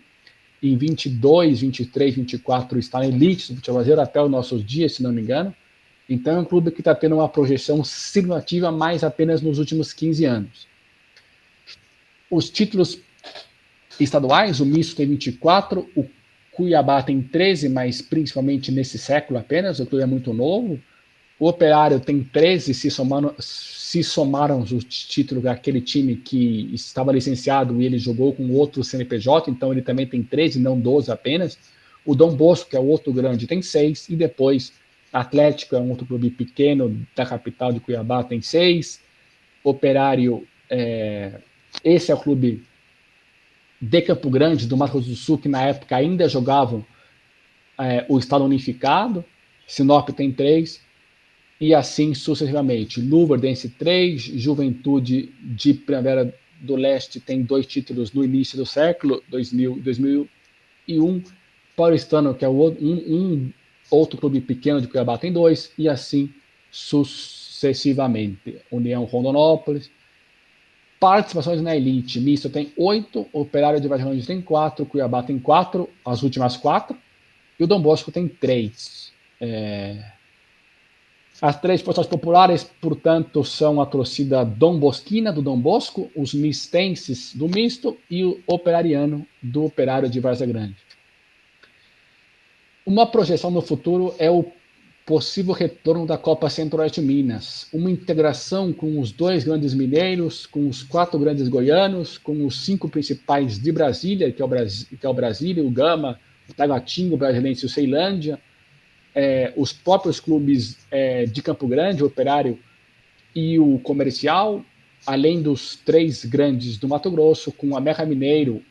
[SPEAKER 2] Em 22, 23, 24 está na elite do futebol brasileiro até os nossos dias, se não me engano. Então é um clube que está tendo uma projeção significativa, mais apenas nos últimos 15 anos. Os títulos estaduais, o Misto tem 24, o Cuiabá tem 13, mas principalmente nesse século apenas, o clube é muito novo. O Operário tem 13, se somaram os títulos daquele time que estava licenciado e ele jogou com outro CNPJ, então ele também tem 13, não 12 apenas. O Dom Bosco, que é o outro grande, tem 6, e depois Atlético é um outro clube pequeno da capital de Cuiabá, tem 6. Operário, esse é o clube de Campo Grande, do Mato Grosso do Sul, que na época ainda jogavam o Estado Unificado. Sinop tem 3, e assim sucessivamente. Luverdense 3, Juventude de Primavera do Leste tem 2 títulos no início do século, 2001. Paulistano, que é um outro clube pequeno de Cuiabá, tem 2, e assim sucessivamente. União Rondonópolis. Participações na elite, Misto tem 8, Operário de Vargas tem 4, Cuiabá tem 4, as últimas 4, e o Dom Bosco tem 3. As 3 forças populares, portanto, são a torcida Dom Bosquina, do Dom Bosco, os mistenses do Misto e o operariano do Operário de Várzea Grande. Uma projeção no futuro é o possível retorno da Copa Centro-Oeste Minas, uma integração com os 2 grandes mineiros, com os 4 grandes goianos, com os 5 principais de Brasília, que é o Brasília, o Gama, o Taguatinga, o Brasilense e o Ceilândia, os próprios clubes de Campo Grande, o Operário e o Comercial, além dos 3 grandes do Mato Grosso, com o América Mineiro,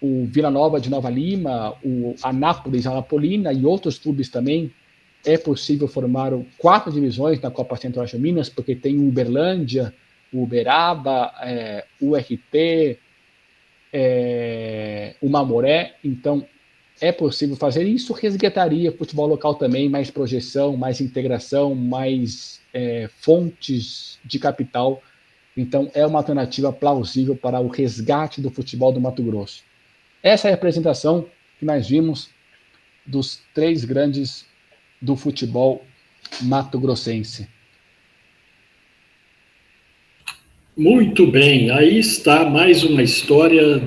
[SPEAKER 2] o Vila Nova de Nova Lima, o Anápolis, a Anapolina e outros clubes também. É possível formar 4 divisões na Copa Centro-Oeste Minas, porque tem o Uberlândia, o Uberaba, o RT, o Mamoré. Então, é possível fazer isso. Resgataria o futebol local também, mais projeção, mais integração, mais fontes de capital. Então, é uma alternativa plausível para o resgate do futebol do Mato Grosso. Essa é a apresentação que nós vimos dos 3 grandes do futebol mato-grossense.
[SPEAKER 1] Muito bem, aí está mais uma história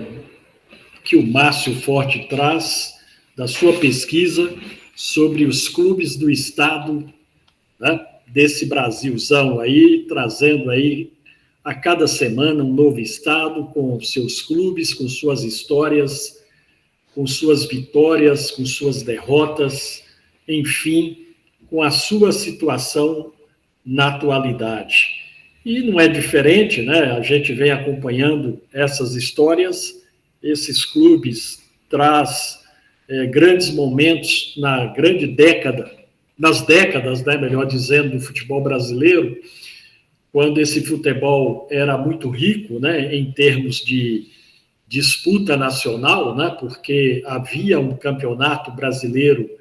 [SPEAKER 1] que o Márcio Forte traz da sua pesquisa sobre os clubes do estado, né, desse Brasilzão aí, trazendo aí a cada semana um novo estado com seus clubes, com suas histórias, com suas vitórias, com suas derrotas, enfim, com a sua situação na atualidade. E não é diferente, né? A gente vem acompanhando essas histórias, esses clubes traz grandes momentos nas décadas, né, melhor dizendo, do futebol brasileiro, quando esse futebol era muito rico, né, em termos de disputa nacional, né, porque havia um campeonato brasileiro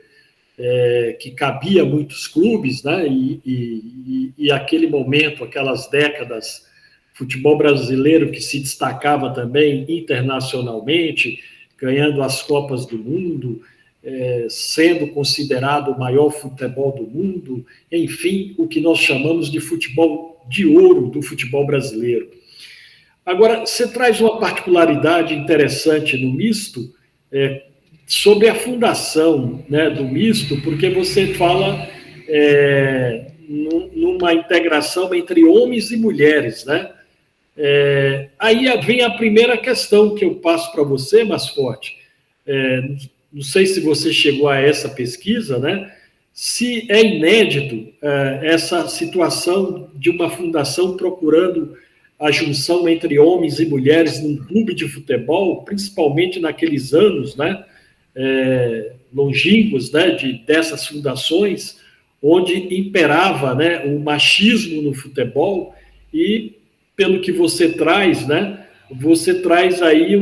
[SPEAKER 1] que cabia muitos clubes, né, e aquele momento, aquelas décadas, futebol brasileiro que se destacava também internacionalmente, ganhando as Copas do Mundo, sendo considerado o maior futebol do mundo, enfim, o que nós chamamos de futebol de ouro do futebol brasileiro. Agora, você traz uma particularidade interessante no misto, sobre a fundação, né, do misto, porque você fala numa integração entre homens e mulheres, né? Aí vem a primeira questão que eu passo para você, Masforte. Não sei se você chegou a essa pesquisa, né? Se é inédito essa situação de uma fundação procurando a junção entre homens e mulheres num clube de futebol, principalmente naqueles anos, né, longínquos, né, dessas fundações, onde imperava, né, o machismo no futebol, e pelo que você traz, né, você traz aí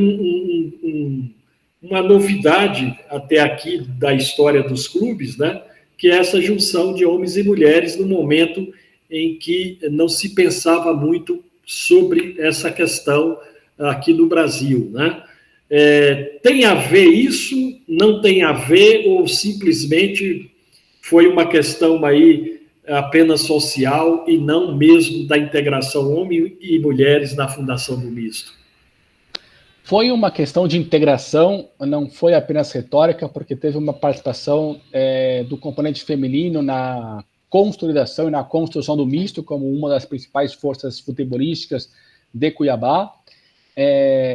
[SPEAKER 1] uma novidade até aqui da história dos clubes, né, que é essa junção de homens e mulheres no momento em que não se pensava muito sobre essa questão aqui no Brasil, né? Tem a ver isso? Não tem a ver? Ou simplesmente foi uma questão aí apenas social e não mesmo da integração homens e mulheres na fundação do Misto?
[SPEAKER 2] Foi uma questão de integração, não foi apenas retórica, porque teve uma participação do componente feminino na consolidação e na construção do Misto como uma das principais forças futebolísticas de Cuiabá.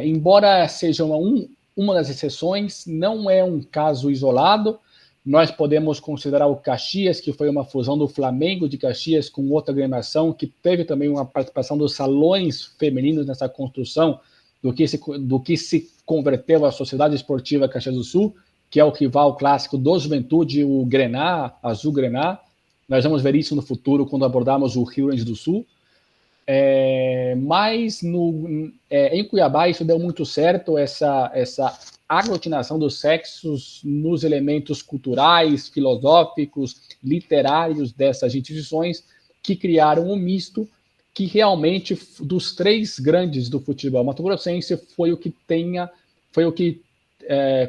[SPEAKER 2] Embora seja uma das exceções, não é um caso isolado. Nós podemos considerar o Caxias, que foi uma fusão do Flamengo de Caxias com outra agremiação, que teve também uma participação dos salões femininos nessa construção do que se converteu a Sociedade Esportiva Caxias do Sul, que é o rival clássico do Juventude, o Grená, Azul Grená. Nós vamos ver isso no futuro, quando abordarmos o Rio Grande do Sul. Mas em Cuiabá isso deu muito certo, essa aglutinação dos sexos nos elementos culturais, filosóficos, literários dessas instituições, que criaram um misto que realmente, dos três grandes do futebol mato-grossense, foi o que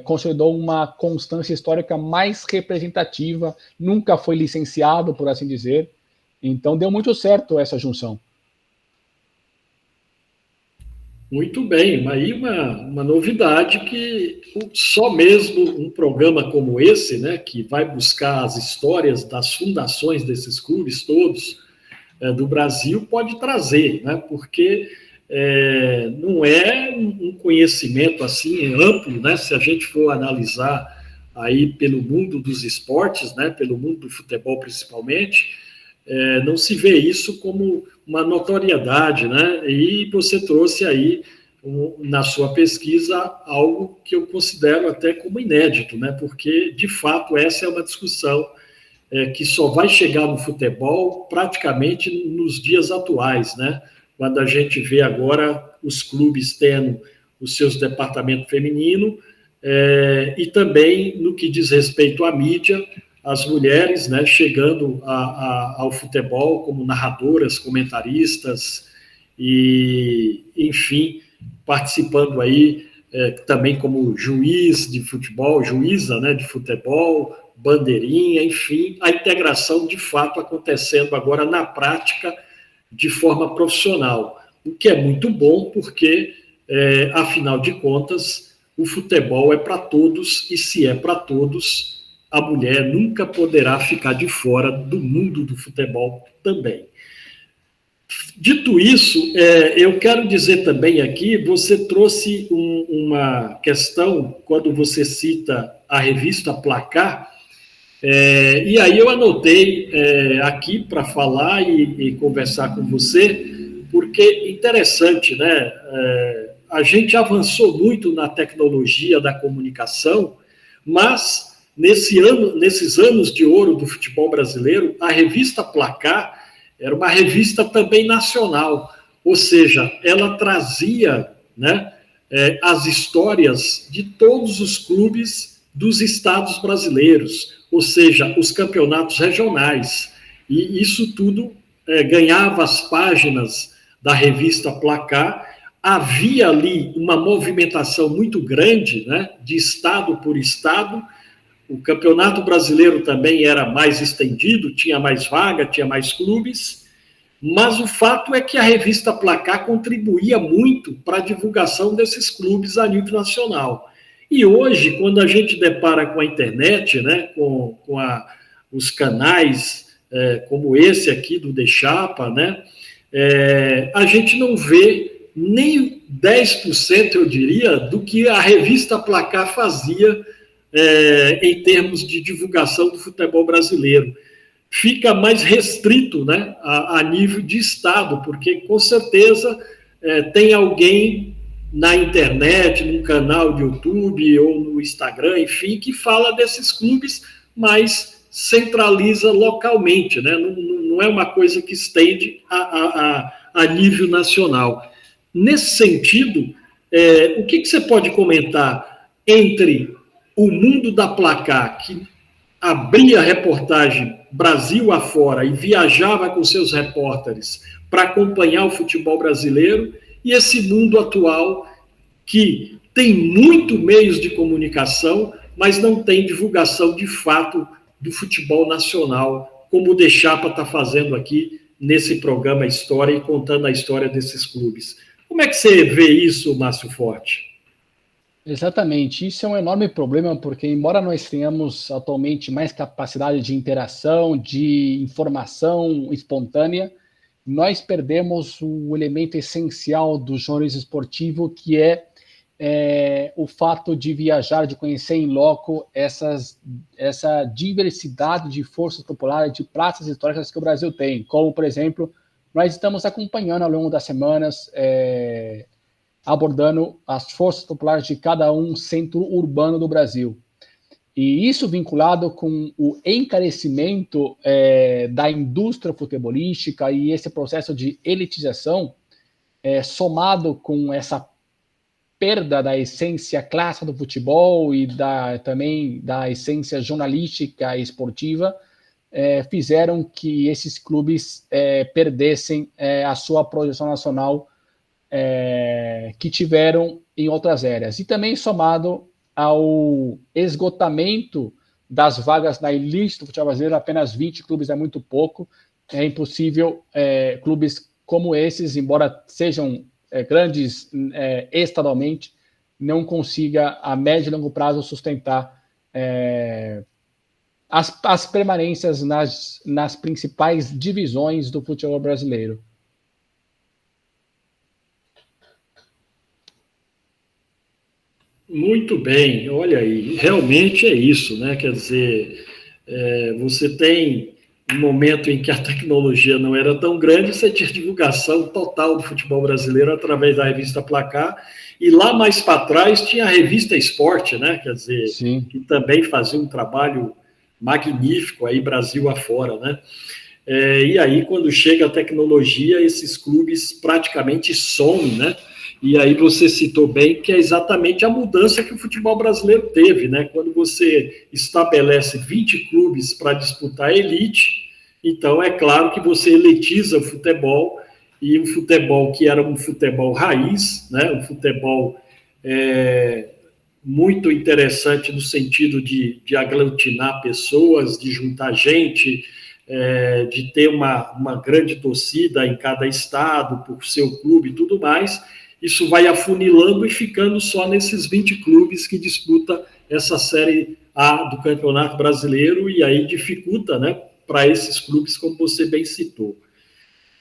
[SPEAKER 2] consolidou uma constância histórica mais representativa, nunca foi licenciado, por assim dizer. Então deu muito certo essa junção.
[SPEAKER 1] Muito bem, aí uma novidade que só mesmo um programa como esse, né, que vai buscar as histórias das fundações desses clubes todos do Brasil, pode trazer, né, porque não é um conhecimento assim amplo, né, se a gente for analisar aí pelo mundo dos esportes, né, pelo mundo do futebol principalmente, não se vê isso como uma notoriedade, né? E você trouxe aí, na sua pesquisa, algo que eu considero até como inédito, né? Porque, de fato, essa é uma discussão que só vai chegar no futebol praticamente nos dias atuais, né? Quando a gente vê agora os clubes tendo os seus departamentos femininos e também no que diz respeito à mídia, as mulheres, né, chegando ao futebol como narradoras, comentaristas e, enfim, participando aí também como juiz de futebol, juíza, né, de futebol, bandeirinha, enfim, a integração de fato acontecendo agora na prática de forma profissional, o que é muito bom porque, afinal de contas, o futebol é para todos e se é para todos, a mulher nunca poderá ficar de fora do mundo do futebol também. Dito isso, eu quero dizer também aqui, você trouxe uma questão, quando você cita a revista Placar, e aí eu anotei aqui para falar e conversar com você, porque interessante, né? A gente avançou muito na tecnologia da comunicação, mas nesses anos de ouro do futebol brasileiro, a revista Placar era uma revista também nacional, ou seja, ela trazia, né, as histórias de todos os clubes dos estados brasileiros, ou seja, os campeonatos regionais. E isso tudo ganhava as páginas da revista Placar. Havia ali uma movimentação muito grande, né, de estado por estado. O Campeonato Brasileiro também era mais estendido, tinha mais vaga, tinha mais clubes, mas o fato é que a revista Placar contribuía muito para a divulgação desses clubes a nível nacional. E hoje, quando a gente depara com a internet, né, com os canais como esse aqui do De Chapa, né, a gente não vê nem 10%, eu diria, do que a revista Placar fazia em termos de divulgação do futebol brasileiro. Fica mais restrito, né, a nível de estado, porque com certeza tem alguém na internet, num canal de YouTube ou no Instagram, enfim, que fala desses clubes, mas centraliza localmente, né? Não é uma coisa que estende a nível nacional. Nesse sentido, o que você pode comentar entre o mundo da Placar, que abria reportagem Brasil afora e viajava com seus repórteres para acompanhar o futebol brasileiro, e esse mundo atual que tem muito meios de comunicação, mas não tem divulgação de fato do futebol nacional, como o De Chapa está fazendo aqui nesse programa História e contando a história desses clubes. Como é que você vê isso, Márcio Forte?
[SPEAKER 2] Exatamente, isso é um enorme problema, porque embora nós tenhamos atualmente mais capacidade de interação, de informação espontânea, nós perdemos o elemento essencial do jornalismo esportivo, que é o fato de viajar, de conhecer em loco essa diversidade de forças populares, de praças históricas que o Brasil tem, como, por exemplo, nós estamos acompanhando ao longo das semanas, abordando as forças populares de cada centro urbano do Brasil. E isso vinculado com o encarecimento da indústria futebolística e esse processo de elitização, somado com essa perda da essência clássica do futebol e também da essência jornalística e esportiva, fizeram que esses clubes perdessem a sua projeção nacional que tiveram em outras eras. E também somado ao esgotamento das vagas na elite do futebol brasileiro, apenas 20 clubes é muito pouco, é impossível clubes como esses, embora sejam grandes estadualmente, não consiga a médio e longo prazo sustentar as permanências nas principais divisões do futebol brasileiro.
[SPEAKER 1] Muito bem, olha aí, realmente é isso, né? Quer dizer, você tem um momento em que a tecnologia não era tão grande, você tinha divulgação total do futebol brasileiro através da revista Placar, e lá mais para trás tinha a revista Esporte, né? Quer dizer, sim, que também fazia um trabalho magnífico aí Brasil afora, né? E aí, quando chega a tecnologia, esses clubes praticamente somem, né? E aí você citou bem que é exatamente a mudança que o futebol brasileiro teve, né? Quando você estabelece 20 clubes para disputar a elite, então é claro que você elitiza o futebol, e o futebol que era um futebol raiz, né? Um futebol muito interessante no sentido de aglutinar pessoas, de juntar gente, de ter uma grande torcida em cada estado, por seu clube e tudo mais. Isso vai afunilando e ficando só nesses 20 clubes que disputa essa Série A do Campeonato Brasileiro, e aí dificulta, né, para esses clubes, como você bem citou.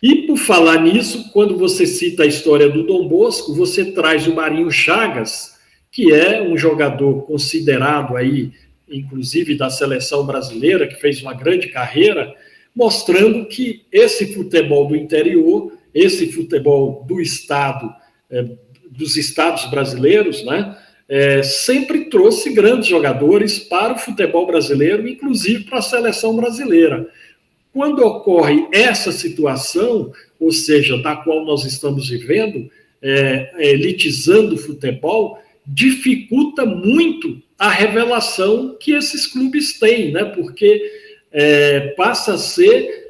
[SPEAKER 1] E por falar nisso, quando você cita a história do Dom Bosco, você traz o Marinho Chagas, que é um jogador considerado aí, inclusive da seleção brasileira, que fez uma grande carreira, mostrando que esse futebol do interior, esse futebol do estado, dos estados brasileiros, né, sempre trouxe grandes jogadores para o futebol brasileiro, inclusive para a seleção brasileira. Quando ocorre essa situação, ou seja, da qual nós estamos vivendo, elitizando o futebol, dificulta muito a revelação que esses clubes têm, né, porque passa a ser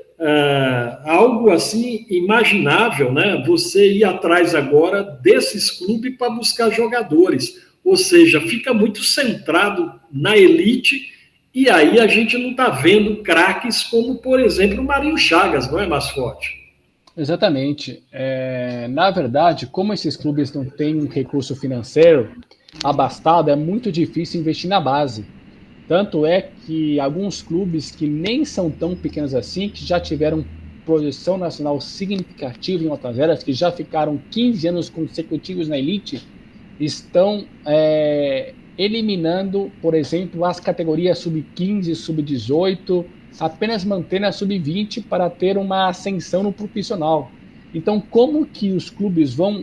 [SPEAKER 1] algo assim imaginável, né? Você ir atrás agora desses clubes para buscar jogadores, ou seja, fica muito centrado na elite, e aí a gente não está vendo craques como, por exemplo, o Marinho Chagas, não é, mais forte?
[SPEAKER 2] Exatamente. Na verdade, como esses clubes não têm um recurso financeiro abastado, é muito difícil investir na base. Tanto é que alguns clubes que nem são tão pequenos assim, que já tiveram projeção nacional significativa em outras eras, que já ficaram 15 anos consecutivos na elite, estão eliminando, por exemplo, as categorias sub-15, sub-18, apenas mantendo a sub-20 para ter uma ascensão no profissional. Então, como que os clubes vão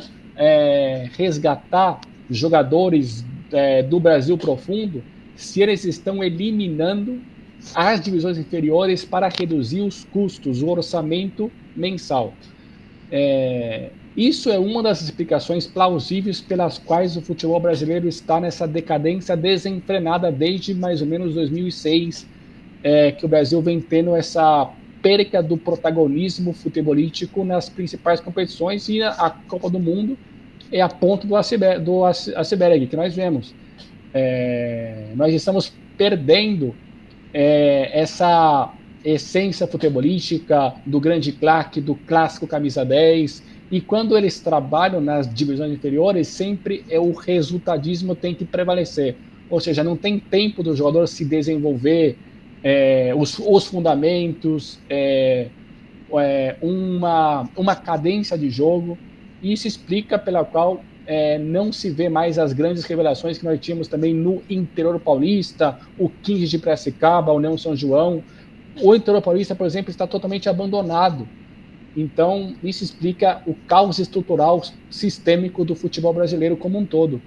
[SPEAKER 2] resgatar jogadores do Brasil profundo se eles estão eliminando às divisões inferiores para reduzir os custos, o orçamento mensal. Isso é uma das explicações plausíveis pelas quais o futebol brasileiro está nessa decadência desenfrenada desde mais ou menos 2006, que o Brasil vem tendo essa perca do protagonismo futebolístico nas principais competições, e a Copa do Mundo é a ponta do iceberg que nós vemos. Nós estamos perdendo essa essência futebolística do grande craque, do clássico camisa 10, e quando eles trabalham nas divisões inferiores, sempre o resultadismo tem que prevalecer, ou seja, não tem tempo do jogador se desenvolver, os fundamentos, uma cadência de jogo. Isso explica pela qual não se vê mais as grandes revelações que nós tínhamos também no interior paulista, o 15 de Piracicaba, o União São João. O interior paulista, por exemplo, está totalmente abandonado. Então, isso explica o caos estrutural sistêmico do futebol brasileiro como um todo.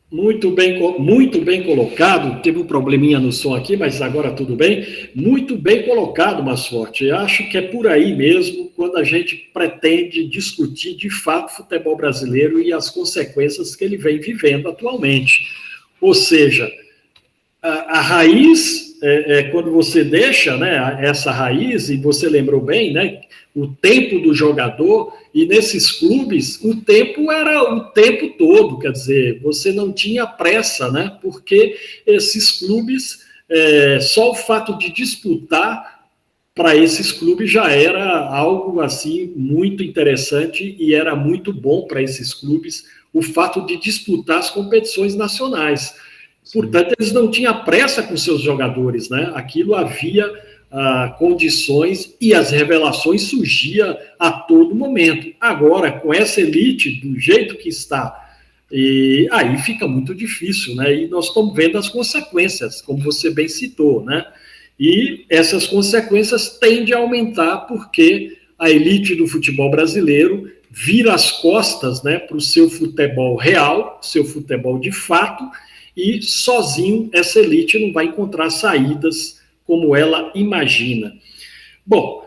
[SPEAKER 1] Muito bem colocado. Teve um probleminha no som aqui, mas agora tudo bem. Muito bem colocado, Masforte. Acho que é por aí mesmo quando a gente pretende discutir de fato o futebol brasileiro e as consequências que ele vem vivendo atualmente. Ou seja, a raiz, quando você deixa, né, essa raiz, e você lembrou bem, né, o tempo do jogador, e nesses clubes o tempo era o tempo todo, quer dizer, você não tinha pressa, né, porque esses clubes, só o fato de disputar para esses clubes já era algo assim muito interessante e era muito bom para esses clubes o fato de disputar as competições nacionais. Portanto, eles não tinham pressa com seus jogadores, né? Aquilo havia condições e as revelações surgiam a todo momento. Agora, com essa elite do jeito que está, e aí fica muito difícil, né? E nós estamos vendo as consequências, como você bem citou, né? E essas consequências tendem a aumentar porque a elite do futebol brasileiro vira as costas, né, para o seu futebol real, seu futebol de fato, e sozinho essa elite não vai encontrar saídas como ela imagina. Bom,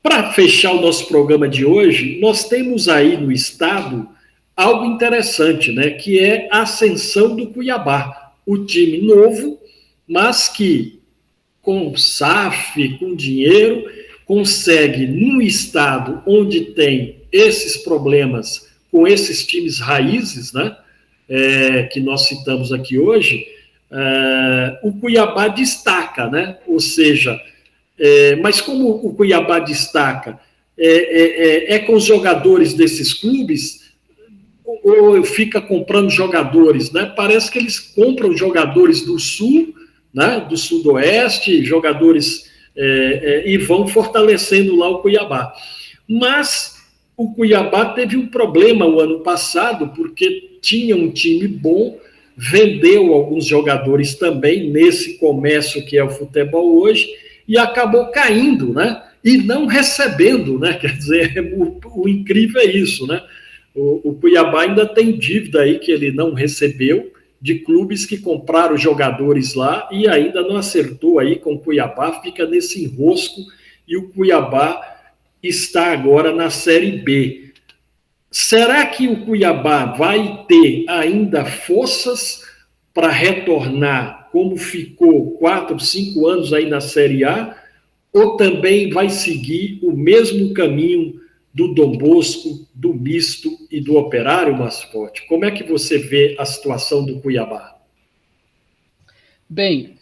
[SPEAKER 1] para fechar o nosso programa de hoje, nós temos aí no estado algo interessante, né, que é a ascensão do Cuiabá, o time novo, mas que com SAF, com dinheiro, consegue, num estado onde tem esses problemas com esses times raízes, né, que nós citamos aqui hoje, o Cuiabá destaca, né? Ou seja, mas como o Cuiabá destaca, com os jogadores desses clubes, ou fica comprando jogadores, né? Parece que eles compram jogadores do Sul, né? Do Sudoeste, jogadores e vão fortalecendo lá o Cuiabá. Mas o Cuiabá teve um problema o ano passado, porque tinha um time bom, vendeu alguns jogadores também nesse comércio que é o futebol hoje, e acabou caindo, né? E não recebendo, né? Quer dizer, o incrível é isso, né? O Cuiabá ainda tem dívida aí que ele não recebeu, de clubes que compraram jogadores lá e ainda não acertou aí com o Cuiabá, fica nesse enrosco, e o Cuiabá está agora na Série B. Será que o Cuiabá vai ter ainda forças para retornar como ficou 4, 5 anos aí na Série A? Ou também vai seguir o mesmo caminho do Dom Bosco, do Misto e do Operário, Mascote? Como é que você vê a situação do Cuiabá?
[SPEAKER 2] Bem,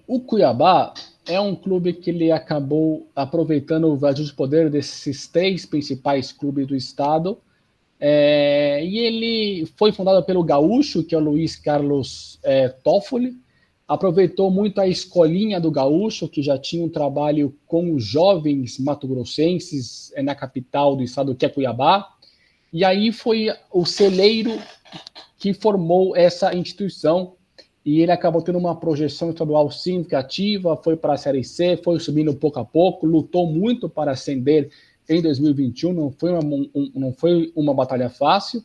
[SPEAKER 2] o Cuiabá é um clube que ele acabou aproveitando o vazio de poder desses 3 principais clubes do estado, e ele foi fundado pelo gaúcho, que é o Luiz Carlos Toffoli, aproveitou muito a escolinha do gaúcho, que já tinha um trabalho com os jovens mato-grossenses na capital do estado, que é Cuiabá, e aí foi o celeiro que formou essa instituição, e ele acabou tendo uma projeção estadual significativa, foi para a Série C, foi subindo pouco a pouco, lutou muito para ascender em 2021, não foi uma batalha fácil,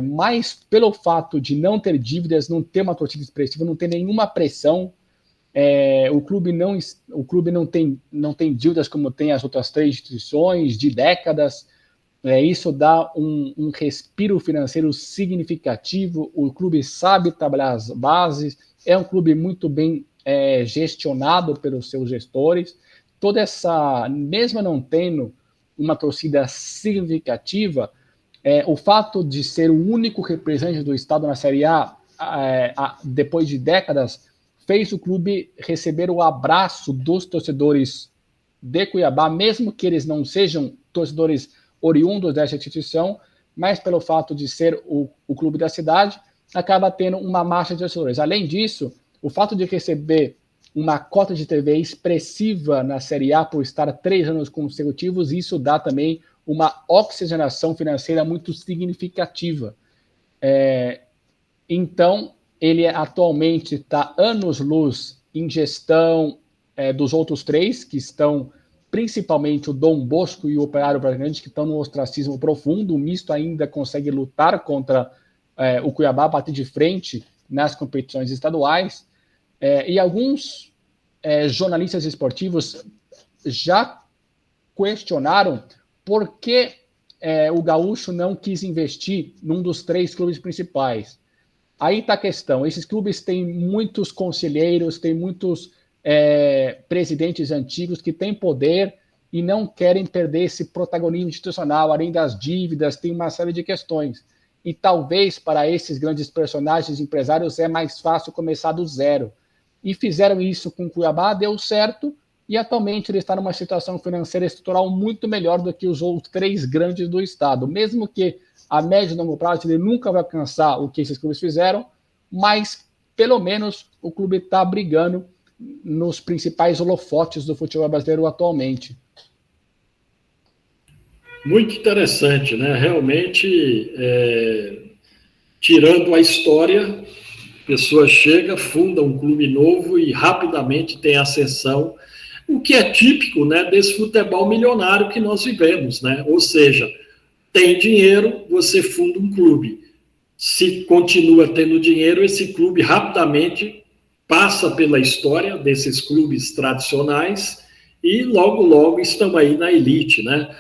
[SPEAKER 2] mas pelo fato de não ter dívidas, não ter uma torcida expressiva, não ter nenhuma pressão, o clube não tem dívidas como tem as outras 3 instituições de décadas. Isso dá um respiro financeiro significativo. O clube sabe trabalhar as bases, é um clube muito bem gestionado pelos seus gestores. Toda essa, mesmo não tendo uma torcida significativa, o fato de ser o único representante do estado na Série A, depois de décadas, fez o clube receber o abraço dos torcedores de Cuiabá, mesmo que eles não sejam torcedores oriundos dessa instituição, mas pelo fato de ser o clube da cidade, acaba tendo uma marcha de torcedores. Além disso, o fato de receber uma cota de TV expressiva na Série A por estar 3 anos consecutivos, isso dá também uma oxigenação financeira muito significativa. Então, ele atualmente está anos-luz em gestão dos outros 3, que estão principalmente o Dom Bosco e o Operário Brasiliense, que estão no ostracismo profundo. O misto ainda consegue lutar contra o Cuiabá, bater de frente nas competições estaduais. E alguns jornalistas esportivos já questionaram por que o Gaúcho não quis investir num dos 3 clubes principais. Aí está a questão. Esses clubes têm muitos conselheiros, têm muitos presidentes antigos que têm poder e não querem perder esse protagonismo institucional, além das dívidas, tem uma série de questões. E talvez para esses grandes personagens empresários é mais fácil começar do zero. E fizeram isso com o Cuiabá, deu certo, e atualmente ele está numa situação financeira estrutural muito melhor do que os outros 3 grandes do estado. Mesmo que a médio e longo prazo ele nunca vai alcançar o que esses clubes fizeram, mas pelo menos o clube está brigando nos principais holofotes do futebol brasileiro atualmente.
[SPEAKER 1] Muito interessante, né? Realmente, tirando a história, a pessoa chega, funda um clube novo e rapidamente tem ascensão, o que é típico, né, desse futebol milionário que nós vivemos, né? Ou seja, tem dinheiro, você funda um clube. Se continua tendo dinheiro, esse clube rapidamente passa pela história desses clubes tradicionais e logo, logo estão aí na elite, né?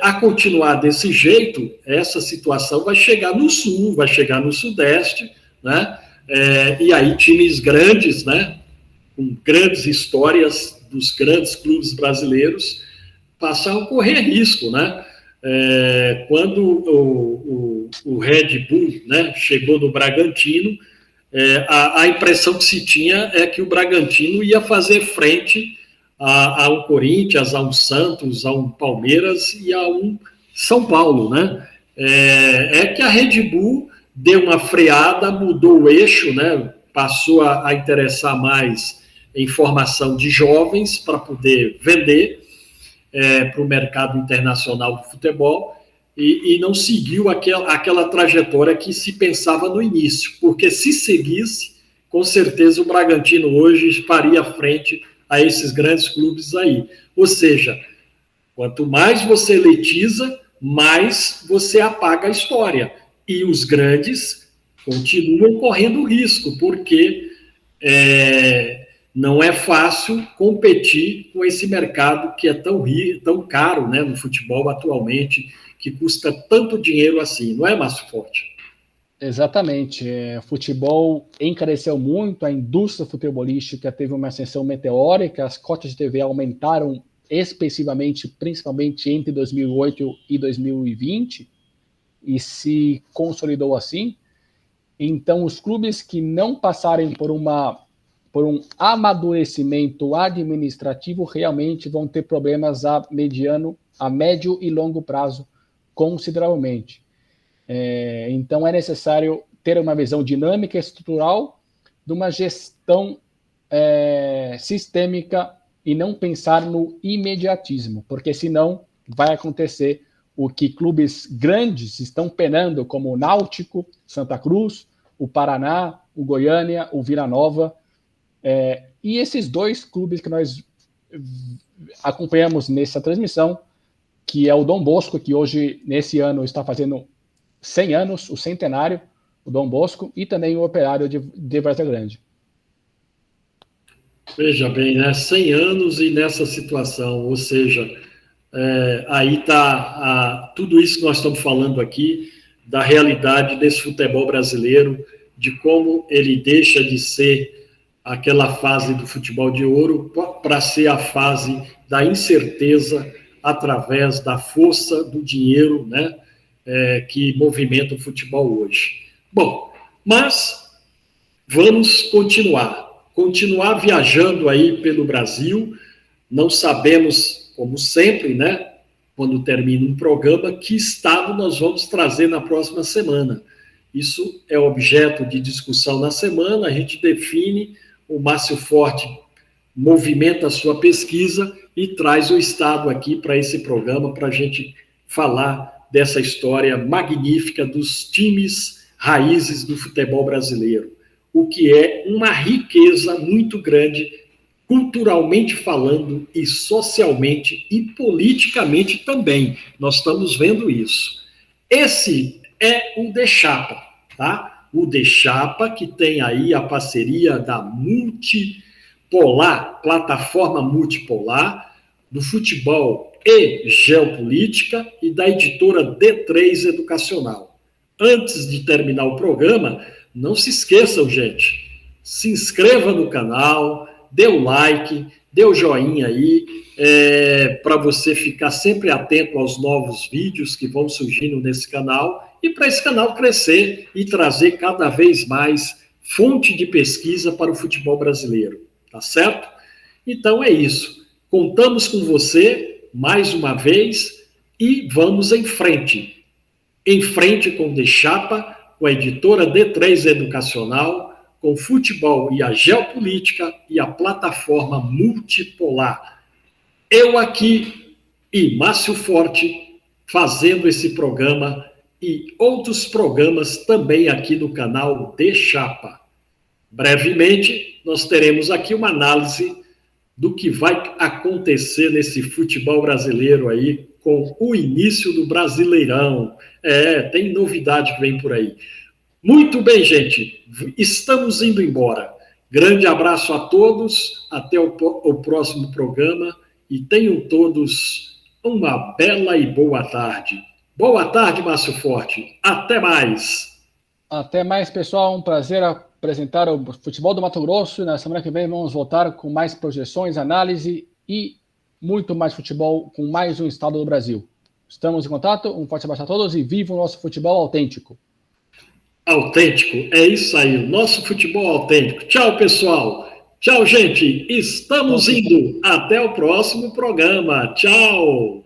[SPEAKER 1] A continuar desse jeito, essa situação vai chegar no Sul, vai chegar no Sudeste, né? E aí times grandes, né? Com grandes histórias dos grandes clubes brasileiros passam a correr risco, né? Quando o Red Bull, né, chegou no Bragantino, a impressão que se tinha é que o Bragantino ia fazer frente a um Corinthians, a um Santos, a um Palmeiras e a um São Paulo, né? Que a Red Bull deu uma freada, mudou o eixo, né? Passou a interessar mais em formação de jovens para poder vender para o mercado internacional do futebol e não seguiu aquela trajetória que se pensava no início, porque se seguisse, com certeza o Bragantino hoje faria frente a esses grandes clubes aí. Ou seja, quanto mais você elitiza, mais você apaga a história. E os grandes continuam correndo risco, porque não é fácil competir com esse mercado que é tão caro, né, no futebol atualmente, que custa tanto dinheiro assim, não é, Márcio Forte?
[SPEAKER 2] Exatamente. O futebol encareceu muito, a indústria futebolística teve uma ascensão meteórica, as cotas de TV aumentaram expressivamente, principalmente entre 2008 e 2020, e se consolidou assim. Então, os clubes que não passarem por um amadurecimento administrativo realmente vão ter problemas a médio e longo prazo, consideravelmente. Então, é necessário ter uma visão dinâmica e estrutural de uma gestão sistêmica e não pensar no imediatismo, porque senão vai acontecer o que clubes grandes estão penando, como o Náutico, Santa Cruz, o Paraná, o Goiânia, o Vila Nova, e esses 2 clubes que nós acompanhamos nessa transmissão, que é o Dom Bosco, que hoje, nesse ano, está fazendo 100 anos, o centenário, o Dom Bosco, e também o Operário de Várzea Grande.
[SPEAKER 1] Veja bem, né? 100 anos e nessa situação, ou seja, aí está tudo isso que nós estamos falando aqui, da realidade desse futebol brasileiro, de como ele deixa de ser aquela fase do futebol de ouro para ser a fase da incerteza através da força do dinheiro, né, que movimenta o futebol hoje. Bom, mas vamos continuar viajando aí pelo Brasil. Não sabemos, como sempre, né, quando termina um programa, que estado nós vamos trazer na próxima semana. Isso é objeto de discussão na semana, a gente define, o Márcio Forte movimenta a sua pesquisa e traz o estado aqui para esse programa, para a gente falar dessa história magnífica dos times raízes do futebol brasileiro, o que é uma riqueza muito grande, culturalmente falando e socialmente e politicamente também. Nós estamos vendo isso. Esse é o De Chapa, tá? O De Chapa, que tem aí a parceria da Multipolar, plataforma Multipolar, do futebol e geopolítica e da editora D3 Educacional. Antes de terminar o programa, não se esqueçam, gente, se inscreva no canal, dê o like, dê o joinha aí, para você ficar sempre atento aos novos vídeos que vão surgindo nesse canal e para esse canal crescer e trazer cada vez mais fonte de pesquisa para o futebol brasileiro, tá certo? Então é isso. Contamos com você mais uma vez e vamos em frente. Em frente com o De Chapa, com a editora D3 Educacional, com o futebol e a geopolítica e a plataforma Multipolar. Eu aqui e Márcio Forte fazendo esse programa e outros programas também aqui no canal De Chapa. Brevemente, nós teremos aqui uma análise do que vai acontecer nesse futebol brasileiro aí com o início do Brasileirão. Tem novidade que vem por aí. Muito bem, gente. Estamos indo embora. Grande abraço a todos. Até o próximo programa. E tenham todos uma bela e boa tarde. Boa tarde, Márcio Forte. Até mais.
[SPEAKER 2] Até mais, pessoal. Um prazer apresentar o futebol do Mato Grosso. Na semana que vem vamos voltar com mais projeções, análise e muito mais futebol com mais um estado do Brasil. Estamos em contato. Um forte abraço a todos e viva o nosso futebol autêntico.
[SPEAKER 1] Autêntico, é isso aí, o nosso futebol autêntico. Tchau, pessoal. Tchau, gente. Estamos indo. Até o próximo programa. Tchau.